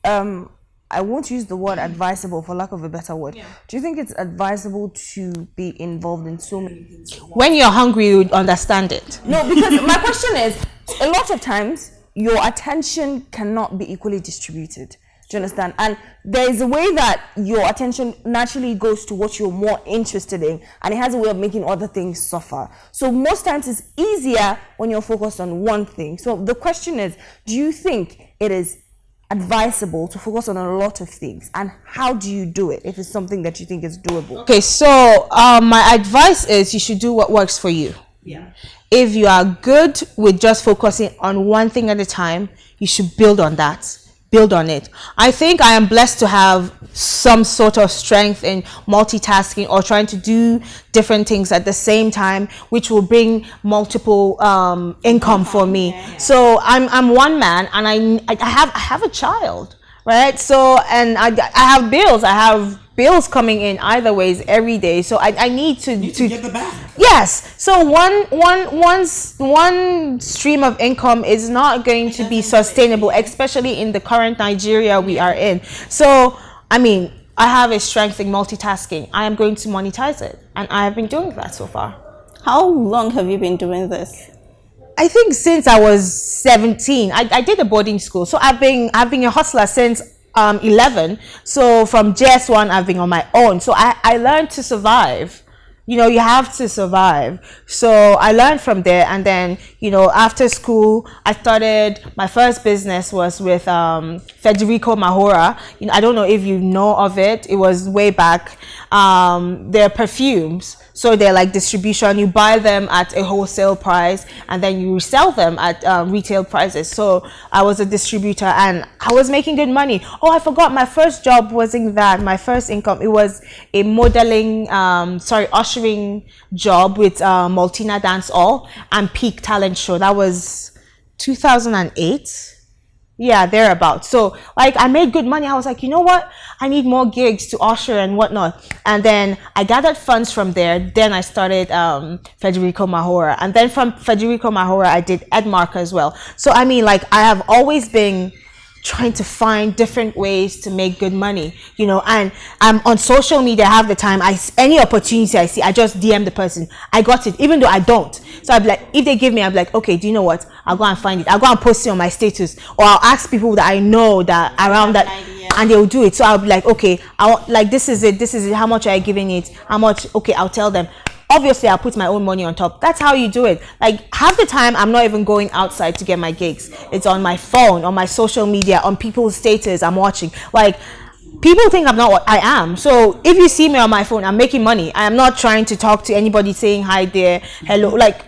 I won't use the word advisable for lack of a better word. Yeah. Do you think it's advisable to be involved in so many things? When you're hungry, you would understand it. No, because my question is, a lot of times your attention cannot be equally distributed. Do you understand? And there is a way that your attention naturally goes to what you're more interested in, and it has a way of making other things suffer. So most times it's easier when you're focused on one thing. So the question is, do you think it is advisable to focus on a lot of things, and how do you do it if it's something that you think is doable? Okay, so my advice is you should do what works for you. Yeah. If you are good with just focusing on one thing at a time, you should build on that. Build on it. I think I am blessed to have some sort of strength in multitasking or trying to do different things at the same time, which will bring multiple income for me. Yeah. So I'm one man, and I have a child, right? So, and I have bills. I have bills coming in either ways every day. So I need to get the bag. Yes. So one stream of income is not going to be sustainable, especially in the current Nigeria we are in. So, I mean, I have a strength in multitasking. I am going to monetize it, and I have been doing that so far. How long have you been doing this? I think since I was 17. I did a boarding school, so I've been a hustler since 11. So from JS1 I've been on my own. So I learned to survive. You know, you have to survive. So I learned from there, and then, you know, after school I started, my first business was with Federico Mahora. You know, I don't know if you know of it. It was way back. They're perfumes. So they're like distribution. You buy them at a wholesale price, and then you sell them at retail prices. So I was a distributor, and I was making good money. Oh, I forgot, my first job wasn't that. My first income, it was a modeling, ushering job with Multina Dance Hall and Peak Talent Show. That was 2008. Yeah, thereabouts. So like, I made good money. I was like, you know what, I need more gigs to usher and whatnot. And then I gathered funds from there. Then I started Federico Mahora, and then from Federico Mahora I did Edmark as well. So I mean, like, I have always been trying to find different ways to make good money, you know. And I'm on social media half the time. Any opportunity I see, I just DM the person. I got it, even though I don't. So I'd be like, if they give me, I'm like, okay, do you know what, I'll go and find it. I'll go and post it on my status, or I'll ask people that I know that around that, and they'll do it. So I'll be like, okay, this is it, how much are you giving it, how much? Okay, I'll tell them. Obviously I'll put my own money on top. That's how you do it. Like, half the time I'm not even going outside to get my gigs. It's on my phone, on my social media, on people's status. I'm watching. Like, people think I'm not what I am. So if you see me on my phone, I'm making money. I am not trying to talk to anybody saying hi there, hello. Like,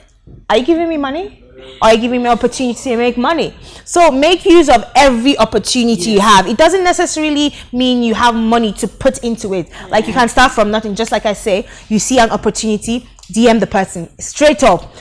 are you giving me money? Or are you giving me opportunity to make money? So make use of every opportunity you have. It doesn't necessarily mean you have money to put into it. Like, you can start from nothing. Just like I say, you see an opportunity, DM the person straight up.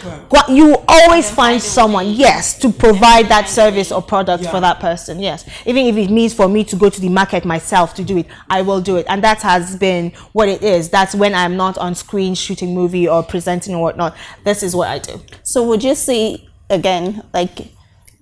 You always find someone, yes, to provide that service or product for that person. Yes, even if it means for me to go to the market myself to do it, I will do it. And that has been what it is. That's when I'm not on screen shooting movie or presenting or whatnot. This is what I do. So would you say, again, like,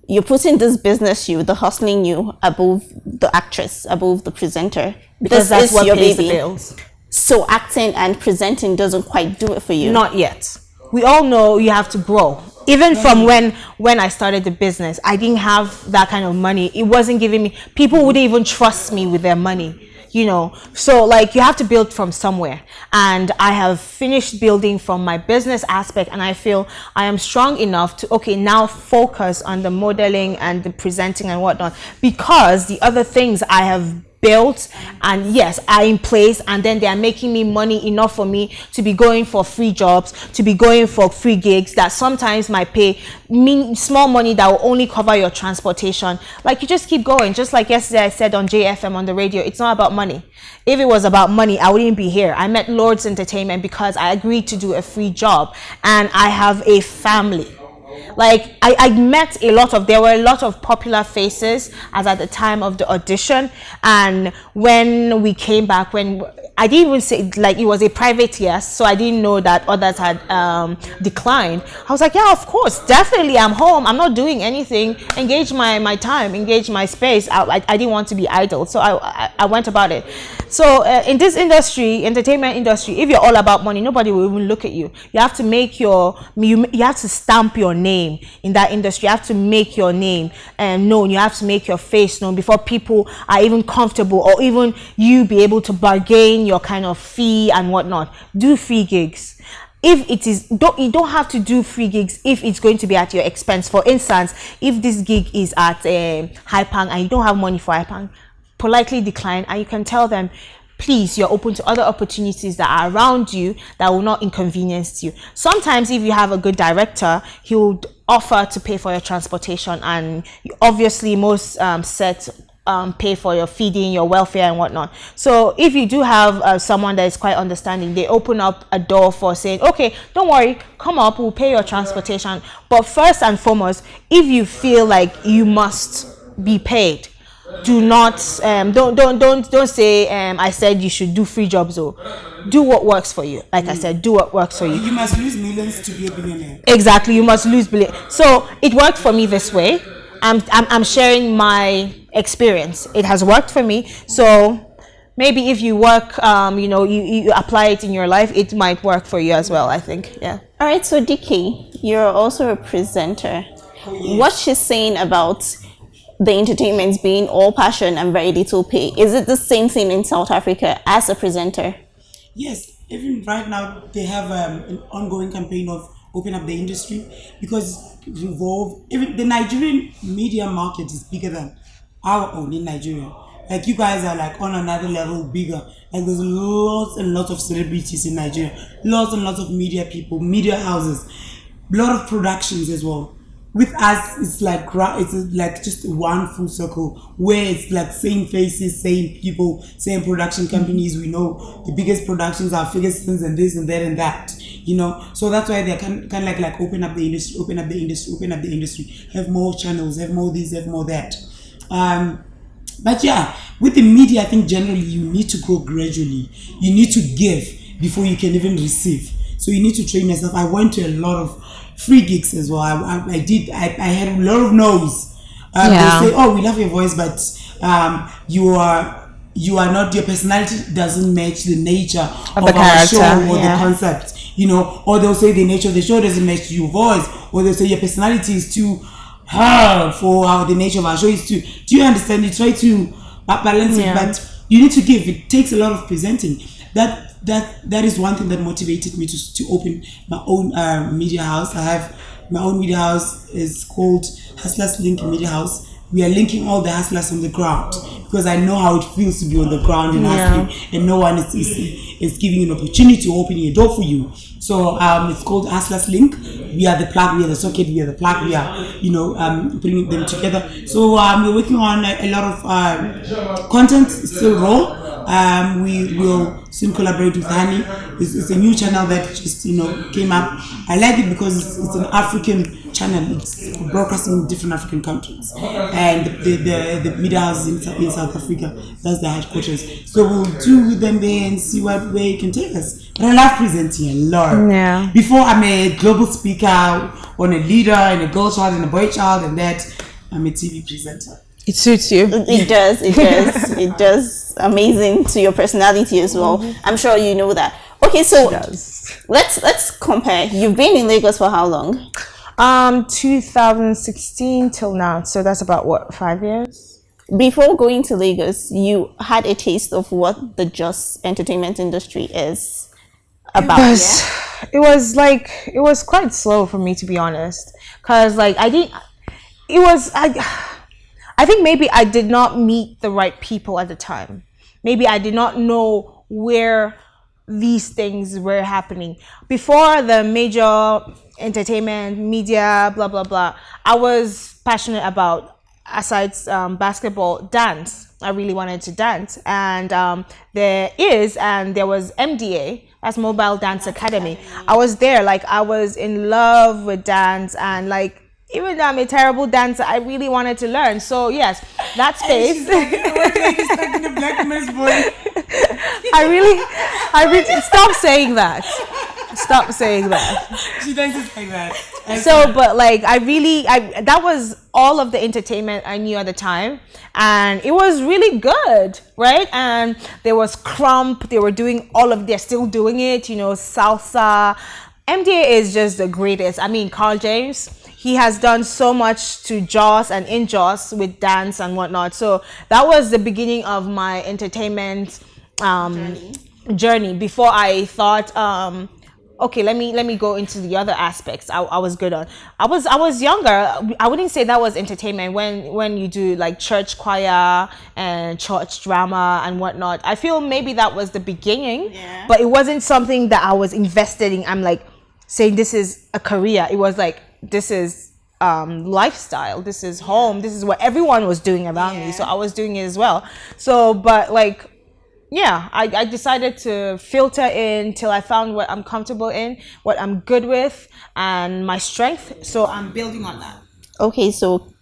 you're putting this business you, the hustling you, above the actress, above the presenter, because that's what pays the bills. So acting and presenting doesn't quite do it for you? Not yet. We all know you have to grow. even from when I started the business, I didn't have that kind of money. It wasn't giving me, people wouldn't even trust me with their money, you know. So like, you have to build from somewhere, and I have finished building from my business aspect, and I feel I am strong enough to, okay, now focus on the modeling and the presenting and whatnot, because the other things I have built and yes are in place, and then they are making me money enough for me to be going for free jobs, to be going for free gigs that sometimes might pay small money that will only cover your transportation. Like, you just keep going. Just like yesterday I said on JFM on the radio, it's not about money. If it was about money, I wouldn't be here. I met Lord's Entertainment because I agreed to do a free job, and I have a family. Like, I met there were a lot of popular faces as at the time of the audition, and when we came back, when I didn't even say, like, it was a private yes, so I didn't know that others had declined. I was like, yeah, of course, definitely, I'm home, I'm not doing anything, engage my time, engage my space. I didn't want to be idle, so I went about it. So in this industry, entertainment industry, if you're all about money, nobody will even look at you. You have to make you have to stamp your name in that industry. You have to make your name known. You have to make your face known before people are even comfortable, or even you be able to bargain your kind of fee and whatnot. Do free gigs. If it is, you don't have to do free gigs if it's going to be at your expense. For instance, if this gig is at Haipang and you don't have money for Haipang, politely decline, and you can tell them, please, you're open to other opportunities that are around you that will not inconvenience you. Sometimes if you have a good director, he would offer to pay for your transportation, and obviously most sets pay for your feeding, your welfare and whatnot. So if you do have someone that is quite understanding, they open up a door for saying, okay, don't worry, come up, we'll pay your transportation. But first and foremost, if you feel like you must be paid, do not don't say I said you should do free jobs. Or do what works for you. Like I said, do what works for you. You must lose millions to be a billionaire. Exactly, you must lose billions. So it worked for me this way. I'm sharing my experience. It has worked for me. So maybe if you work, you apply it in your life, it might work for you as well, I think. Yeah. All right, so DeeKay, you're also a presenter. Yes. What she's saying about the entertainment being all passion and very little pay, is it the same thing in South Africa as a presenter? Yes, even right now they have an ongoing campaign of open up the industry, because even the Nigerian media market is bigger than our own in Nigeria. Like, you guys are like on another level bigger. Like, there's lots and lots of celebrities in Nigeria, lots and lots of media people, media houses, a lot of productions as well. With us, it's like just one full circle where it's like same faces, same people, same production companies. We know the biggest productions are Ferguson's and this and that and that, you know. So that's why they're kind of like open up the industry, open up the industry, have more channels, have more this, have more that. But yeah, with the media, I think generally you need to go gradually. You need to give before you can even receive. So you need to train yourself. I went to a lot of free gigs as well. I had a lot of no's. They say, oh, we love your voice, but you are not, your personality doesn't match the nature of the our character, show or the concept, you know. Or they'll say the nature of the show doesn't match your voice, or they'll say your personality is too hard for how the nature of our show is too. Do you understand? You try to balance it, but you need to give. It takes a lot of presenting. That is one thing that motivated me to open my own media house. I have my own media house. Is called Hustlers Link Media House. We are linking all the hustlers on the ground, because I know how it feels to be on the ground and hustling, and no one is giving you an opportunity or opening a door for you. So it's called Hustlers Link. We are the plug, we are the socket, we are the plug. We are, putting them together. So we're working on a lot of content. Still raw. We will soon collaborate with Honey. It's a new channel that just came up. I like it because it's an African channel. It's broadcasting in different African countries, and the media house in South Africa. That's the headquarters. So we'll do with them there and see what way it can take us. But I love presenting a lot. Yeah. Before, I'm a global speaker on a leader and a girl child and a boy child, and that I'm a TV presenter. It suits you. It does. It does amazing to your personality as well. I'm sure you know that. Okay, so let's compare. You've been in Lagos for how long? 2016 till now. So that's about what, 5 years? Before going to Lagos, you had a taste of what the Jos entertainment industry is about. It was quite slow for me, to be honest, because like I think maybe I did not meet the right people at the time. Maybe I did not know where these things were happening. Before the major entertainment, media, blah, blah, blah, I was passionate about, aside basketball, dance. I really wanted to dance. And there was MDA, that's Mobile Dance Academy. I was there, like I was in love with dance, and like, even though I'm a terrible dancer, I really wanted to learn. So yes, that space. I really stop saying that. Stop saying that. She doesn't say that. So, but like, that was all of the entertainment I knew at the time, and it was really good, right? And there was Crump. They're still doing it. You know, salsa. MDA is just the greatest. I mean, Carl James. He has done so much to Jos and in Jos with dance and whatnot. So that was the beginning of my entertainment journey. Before I thought, okay, let me go into the other aspects I was good on. I was younger. I wouldn't say that was entertainment when you do like church choir and church drama and whatnot. I feel maybe that was the beginning, but it wasn't something that I was invested in. I'm like saying this is a career. It was like, this is lifestyle, this is home, this is what everyone was doing around me, so I was doing it as well. So, but like, yeah, I decided to filter in till I found what I'm comfortable in, what I'm good with, and my strength. So I'm building on that. Okay, so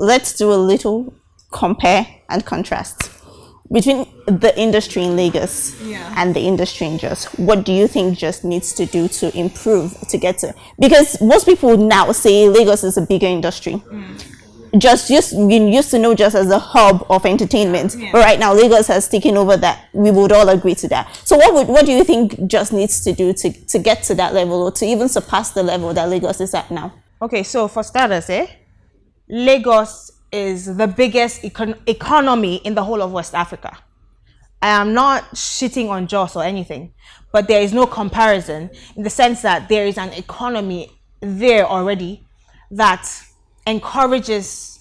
let's do a little compare and contrast between the industry in Lagos and the industry in Jos. What do you think Jos needs to do to improve to get to? Because most people now say Lagos is a bigger industry. We used to know Jos as a hub of entertainment, but right now Lagos has taken over that. We would all agree to that. So what do you think Jos needs to do to get to that level, or to even surpass the level that Lagos is at now? Okay, so for starters, Lagos is the biggest economy in the whole of West Africa. I am not shitting on Jos or anything, but there is no comparison in the sense that there is an economy there already that encourages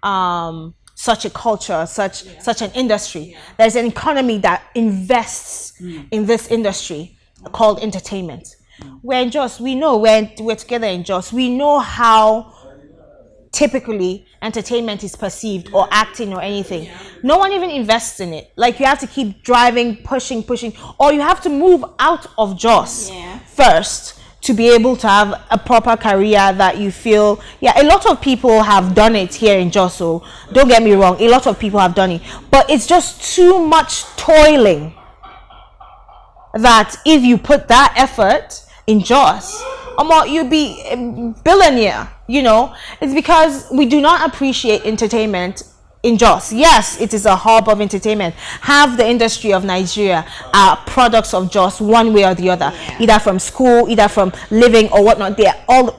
such a culture, such an industry. There's an economy that invests in this industry called entertainment. We're in Jos, we know we're together in Jos. We know how typically entertainment is perceived, or acting or anything. No one even invests in it. Like, you have to keep driving, pushing, or you have to move out of Jos first to be able to have a proper career that you feel. A lot of people have done it here in Jos, so don't get me wrong, a lot of people have done it, but it's just too much toiling that if you put that effort in Jos, you'd be a billionaire. It's because we do not appreciate entertainment in Jos. Yes, it is a hub of entertainment. Half the industry of Nigeria are products of Jos, one way or the other, either from school, either from living or whatnot. They are all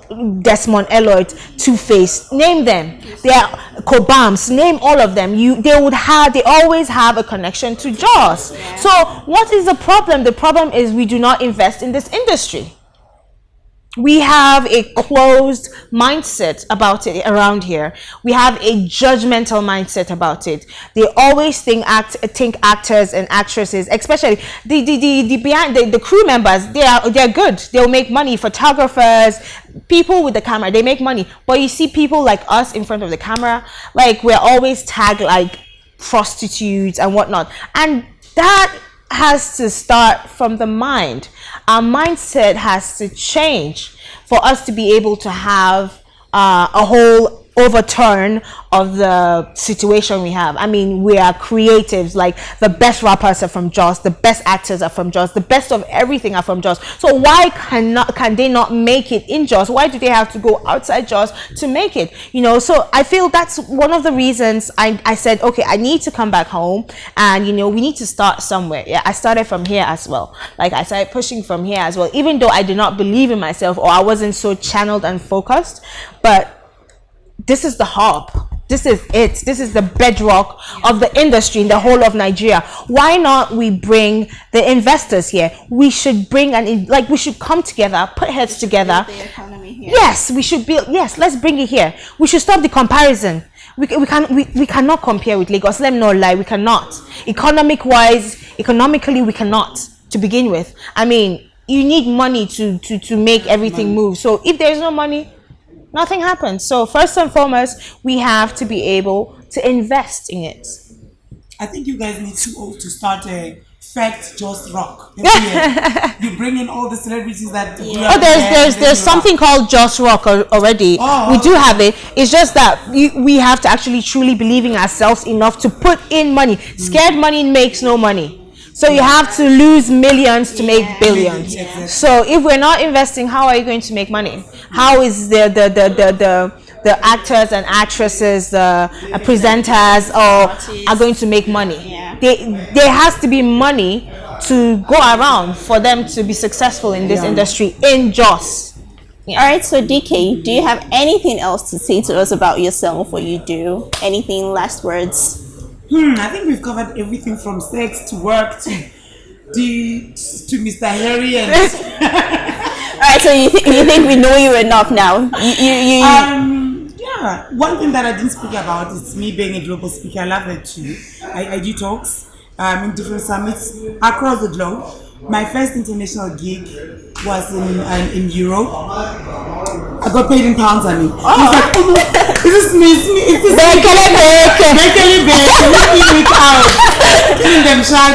Desmond Elliot, Two-Face, name them. They are Cobams, name all of them. They always have a connection to Jos. So what is the problem? The problem is we do not invest in this industry. We have a closed mindset about it around here. We have a judgmental mindset about it. They always think actors and actresses, especially the crew members, they're good. They'll make money. Photographers, people with the camera, they make money. But you see people like us in front of the camera, like, we're always tagged like prostitutes and whatnot. And that has to start from the mind. Our mindset has to change for us to be able to have a whole overturn of the situation we have. I mean, we are creatives. Like, the best rappers are from Jos, the best actors are from Jos, the best of everything are from Jos. So why can they not make it in Jos? Why do they have to go outside Jos to make it? You know, so I feel that's one of the reasons I said, okay, I need to come back home, and you know, we need to start somewhere. Yeah, I started from here as well. Like, I started pushing from here as well, even though I did not believe in myself, or I wasn't so channeled and focused. But this is the hub. This is it. This is the bedrock of the industry in the whole of Nigeria. Why not we bring the investors here? We should bring we should come together, put heads together. The economy here. Yes, we should build. Yes, let's bring it here. We should stop the comparison. We cannot compare with Lagos. Let me not lie. We cannot. Economically, we cannot to begin with. I mean, you need money to make everything move. So if there is no money, nothing happens. So first and foremost, we have to be able to invest in it. I think you guys need to start a Fact Just Rock. You bring in all the celebrities that. There's something called Just Rock already. We do have it. It's just that we have to actually truly believe in ourselves enough to put in money. Scared money makes no money. So you have to lose millions to make billions. Exactly. So if we're not investing, how are you going to make money? How is the actors and actresses, the presenters, are going to make money? Yeah. There has to be money to go around for them to be successful in this industry in Jos. All right, so DeeKay, do you have anything else to say to us about yourself, what you do? Anything, last words? I think we've covered everything from sex to work to Mr. Harry and. All right, so you think we know you enough now? Yeah. One thing that I didn't speak about is me being a global speaker. I love that too. I do talks in different summits across the globe. My first international gig was in Europe. I got paid in pounds, I mean. Is this me? Is this me?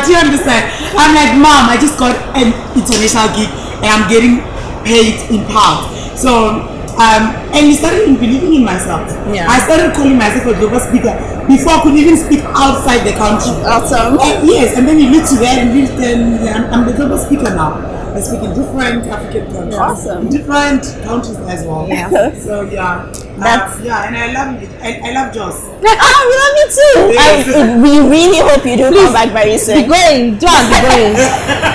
Do you understand? I'm like, Mom, I just got an international gig and I'm getting paid in pounds. So, and he started believing in myself. Yeah. I started calling myself a global speaker before I could even speak outside the country. Awesome. Yes, and then you look to that and I'm the global speaker now. I speak in different African countries. Awesome. Different countries as well. Yeah. So yeah. And I love it. I love Jos. We love you too. Yes. We really hope you do come back very soon. Be going. Don't be going.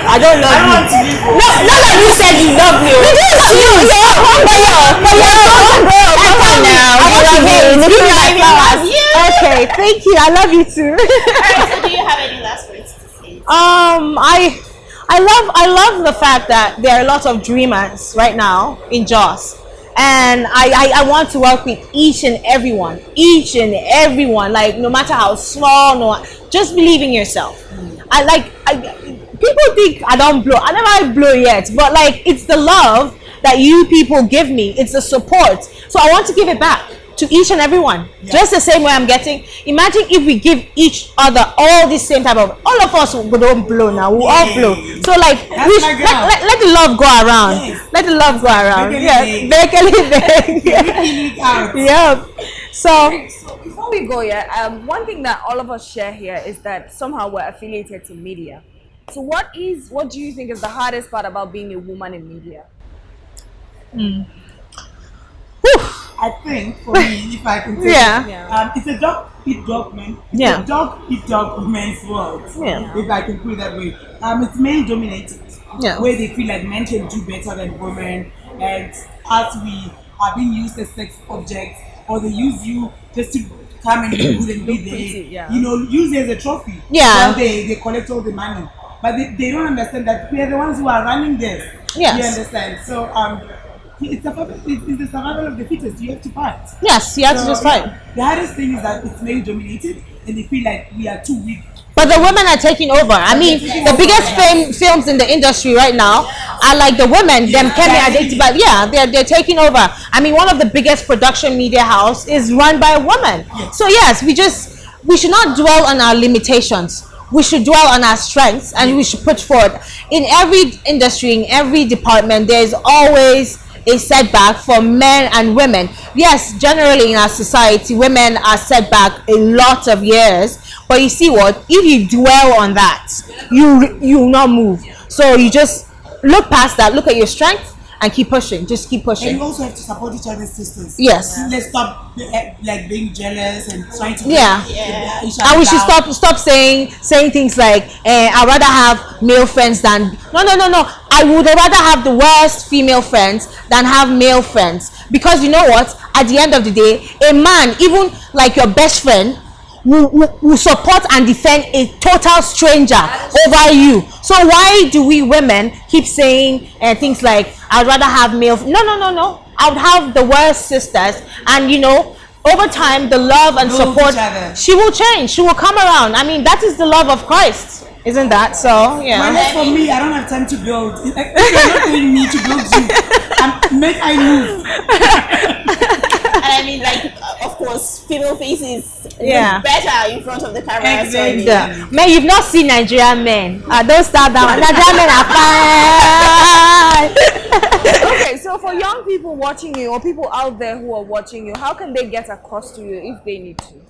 I don't love you. No, none of you said you love me. We do love you. You're a home girl. But you're a home girl. Come on now. I love you. Looking like flowers. Okay, thank you. I love you too. Alright, so do you have any last words to say? I love the fact that there are a lot of dreamers right now in Jos, and I want to work with each and everyone, like, no matter how small, just believe in yourself. People think I don't blow. I never blow yet, but like, it's the love that you people give me. It's the support. So I want to give it back to each and everyone, just the same way I'm getting. Imagine if we give each other all the same type of, all of us we don't blow now, we all blow. So like, let the love go around. Yes. Let the love go around. Yeah. So Before we go, one thing that all of us share here is that somehow we're affiliated to media. So what do you think is the hardest part about being a woman in media? I think for me, if I can say, it's a dog eat dog man. It's a dog eat dog man's world. Yeah. If I can put it that way, it's male dominated. Yeah. Where they feel like men can do better than women, and as we are being used as sex objects, or they use you just to come and look good and be there. You know, use it as a trophy. Yeah. While they collect all the money, but they don't understand that we are the ones who are running this. Yes. You understand? So it's the survival of the fittest. You have to fight. yes, you have to just fight. The hardest thing is that it's male dominated, and they feel like we are too weak. But the women are taking over. I mean, the biggest films in the industry right now are like the women. Them Kemi Adetiba, they're taking over. I mean, one of the biggest production media house is run by a woman. So yes, we should not dwell on our limitations. We should dwell on our strengths, and we should put forward. In every industry, in every department, there's always a setback for men and women. Yes, generally in our society, women are set back a lot of years. But you see what? If you dwell on that, you will not move. So you just look past that, look at your strength, and keep pushing. Just keep And pushing. you also have to support each other's sisters. Yes. Let's stop like being jealous and trying to Yeah. each other And we should down. stop saying things like I'd rather have male friends than no. I would rather have the worst female friends than have male friends, because you know what, at the end of the day, a man, even like your best friend, will support and defend a total stranger over you. So why do we women keep saying things like I'd rather have male no, I would have the worst sisters, and you know, over time the love and Build support, each other. she will change, she will come around. I mean, that is the love of Christ, isn't that? So yeah. Unless for me, I don't have time to build. If you're not doing me to build you, make I move. And I mean, like, of course, female faces Yeah. look better in front of the camera. Exactly. So, Yeah. Man, you've not seen Nigerian men. Don't start that one. Nigerian men are fine. Okay, so for young people watching you or people out there who are watching you, how can they get across to you if they need to?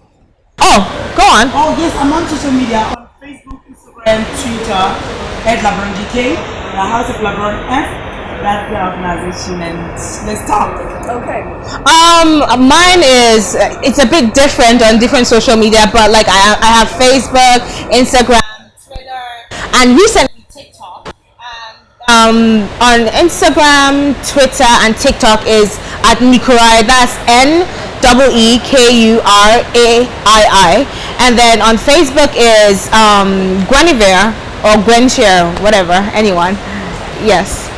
Oh, go on. Oh yes, I'm on social media, on Facebook, Instagram, Twitter, @Labron DeeKay, the House of Labron F. That's the organization, and let's talk. Okay. Mine is it's a bit different on different social media, but like I have Facebook, Instagram, Twitter, and recently TikTok. And on Instagram, Twitter, and TikTok is at Nikurai. That's NEEKURAII. And then on Facebook is Guinevere or Gwenshare, whatever, anyone. Yes.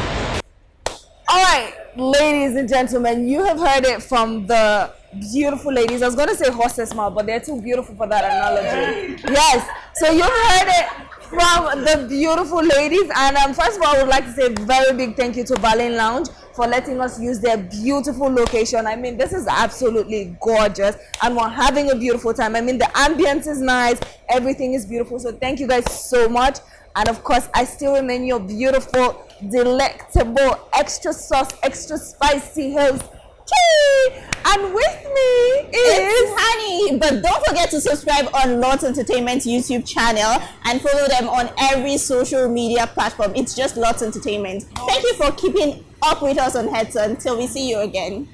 All right, ladies and gentlemen, you have heard it from the beautiful ladies. I was going to say horses mouth, but they're too beautiful for that analogy. Yes, so you've heard it from the beautiful ladies. And first of all, I would like to say a very big thank you to Berlin Lounge for letting us use their beautiful location. I mean, this is absolutely gorgeous, and we're having a beautiful time. I mean, the ambience is nice, everything is beautiful. So thank you guys so much. And of course, I still remain your beautiful, delectable, extra sauce, extra spicy host, Kay. And with me it's is Honey, but don't forget to subscribe on Lots Entertainment YouTube channel and follow them on every social media platform. It's just Lots Entertainment. Thank you for keeping up with us on Headson. Till we see you again.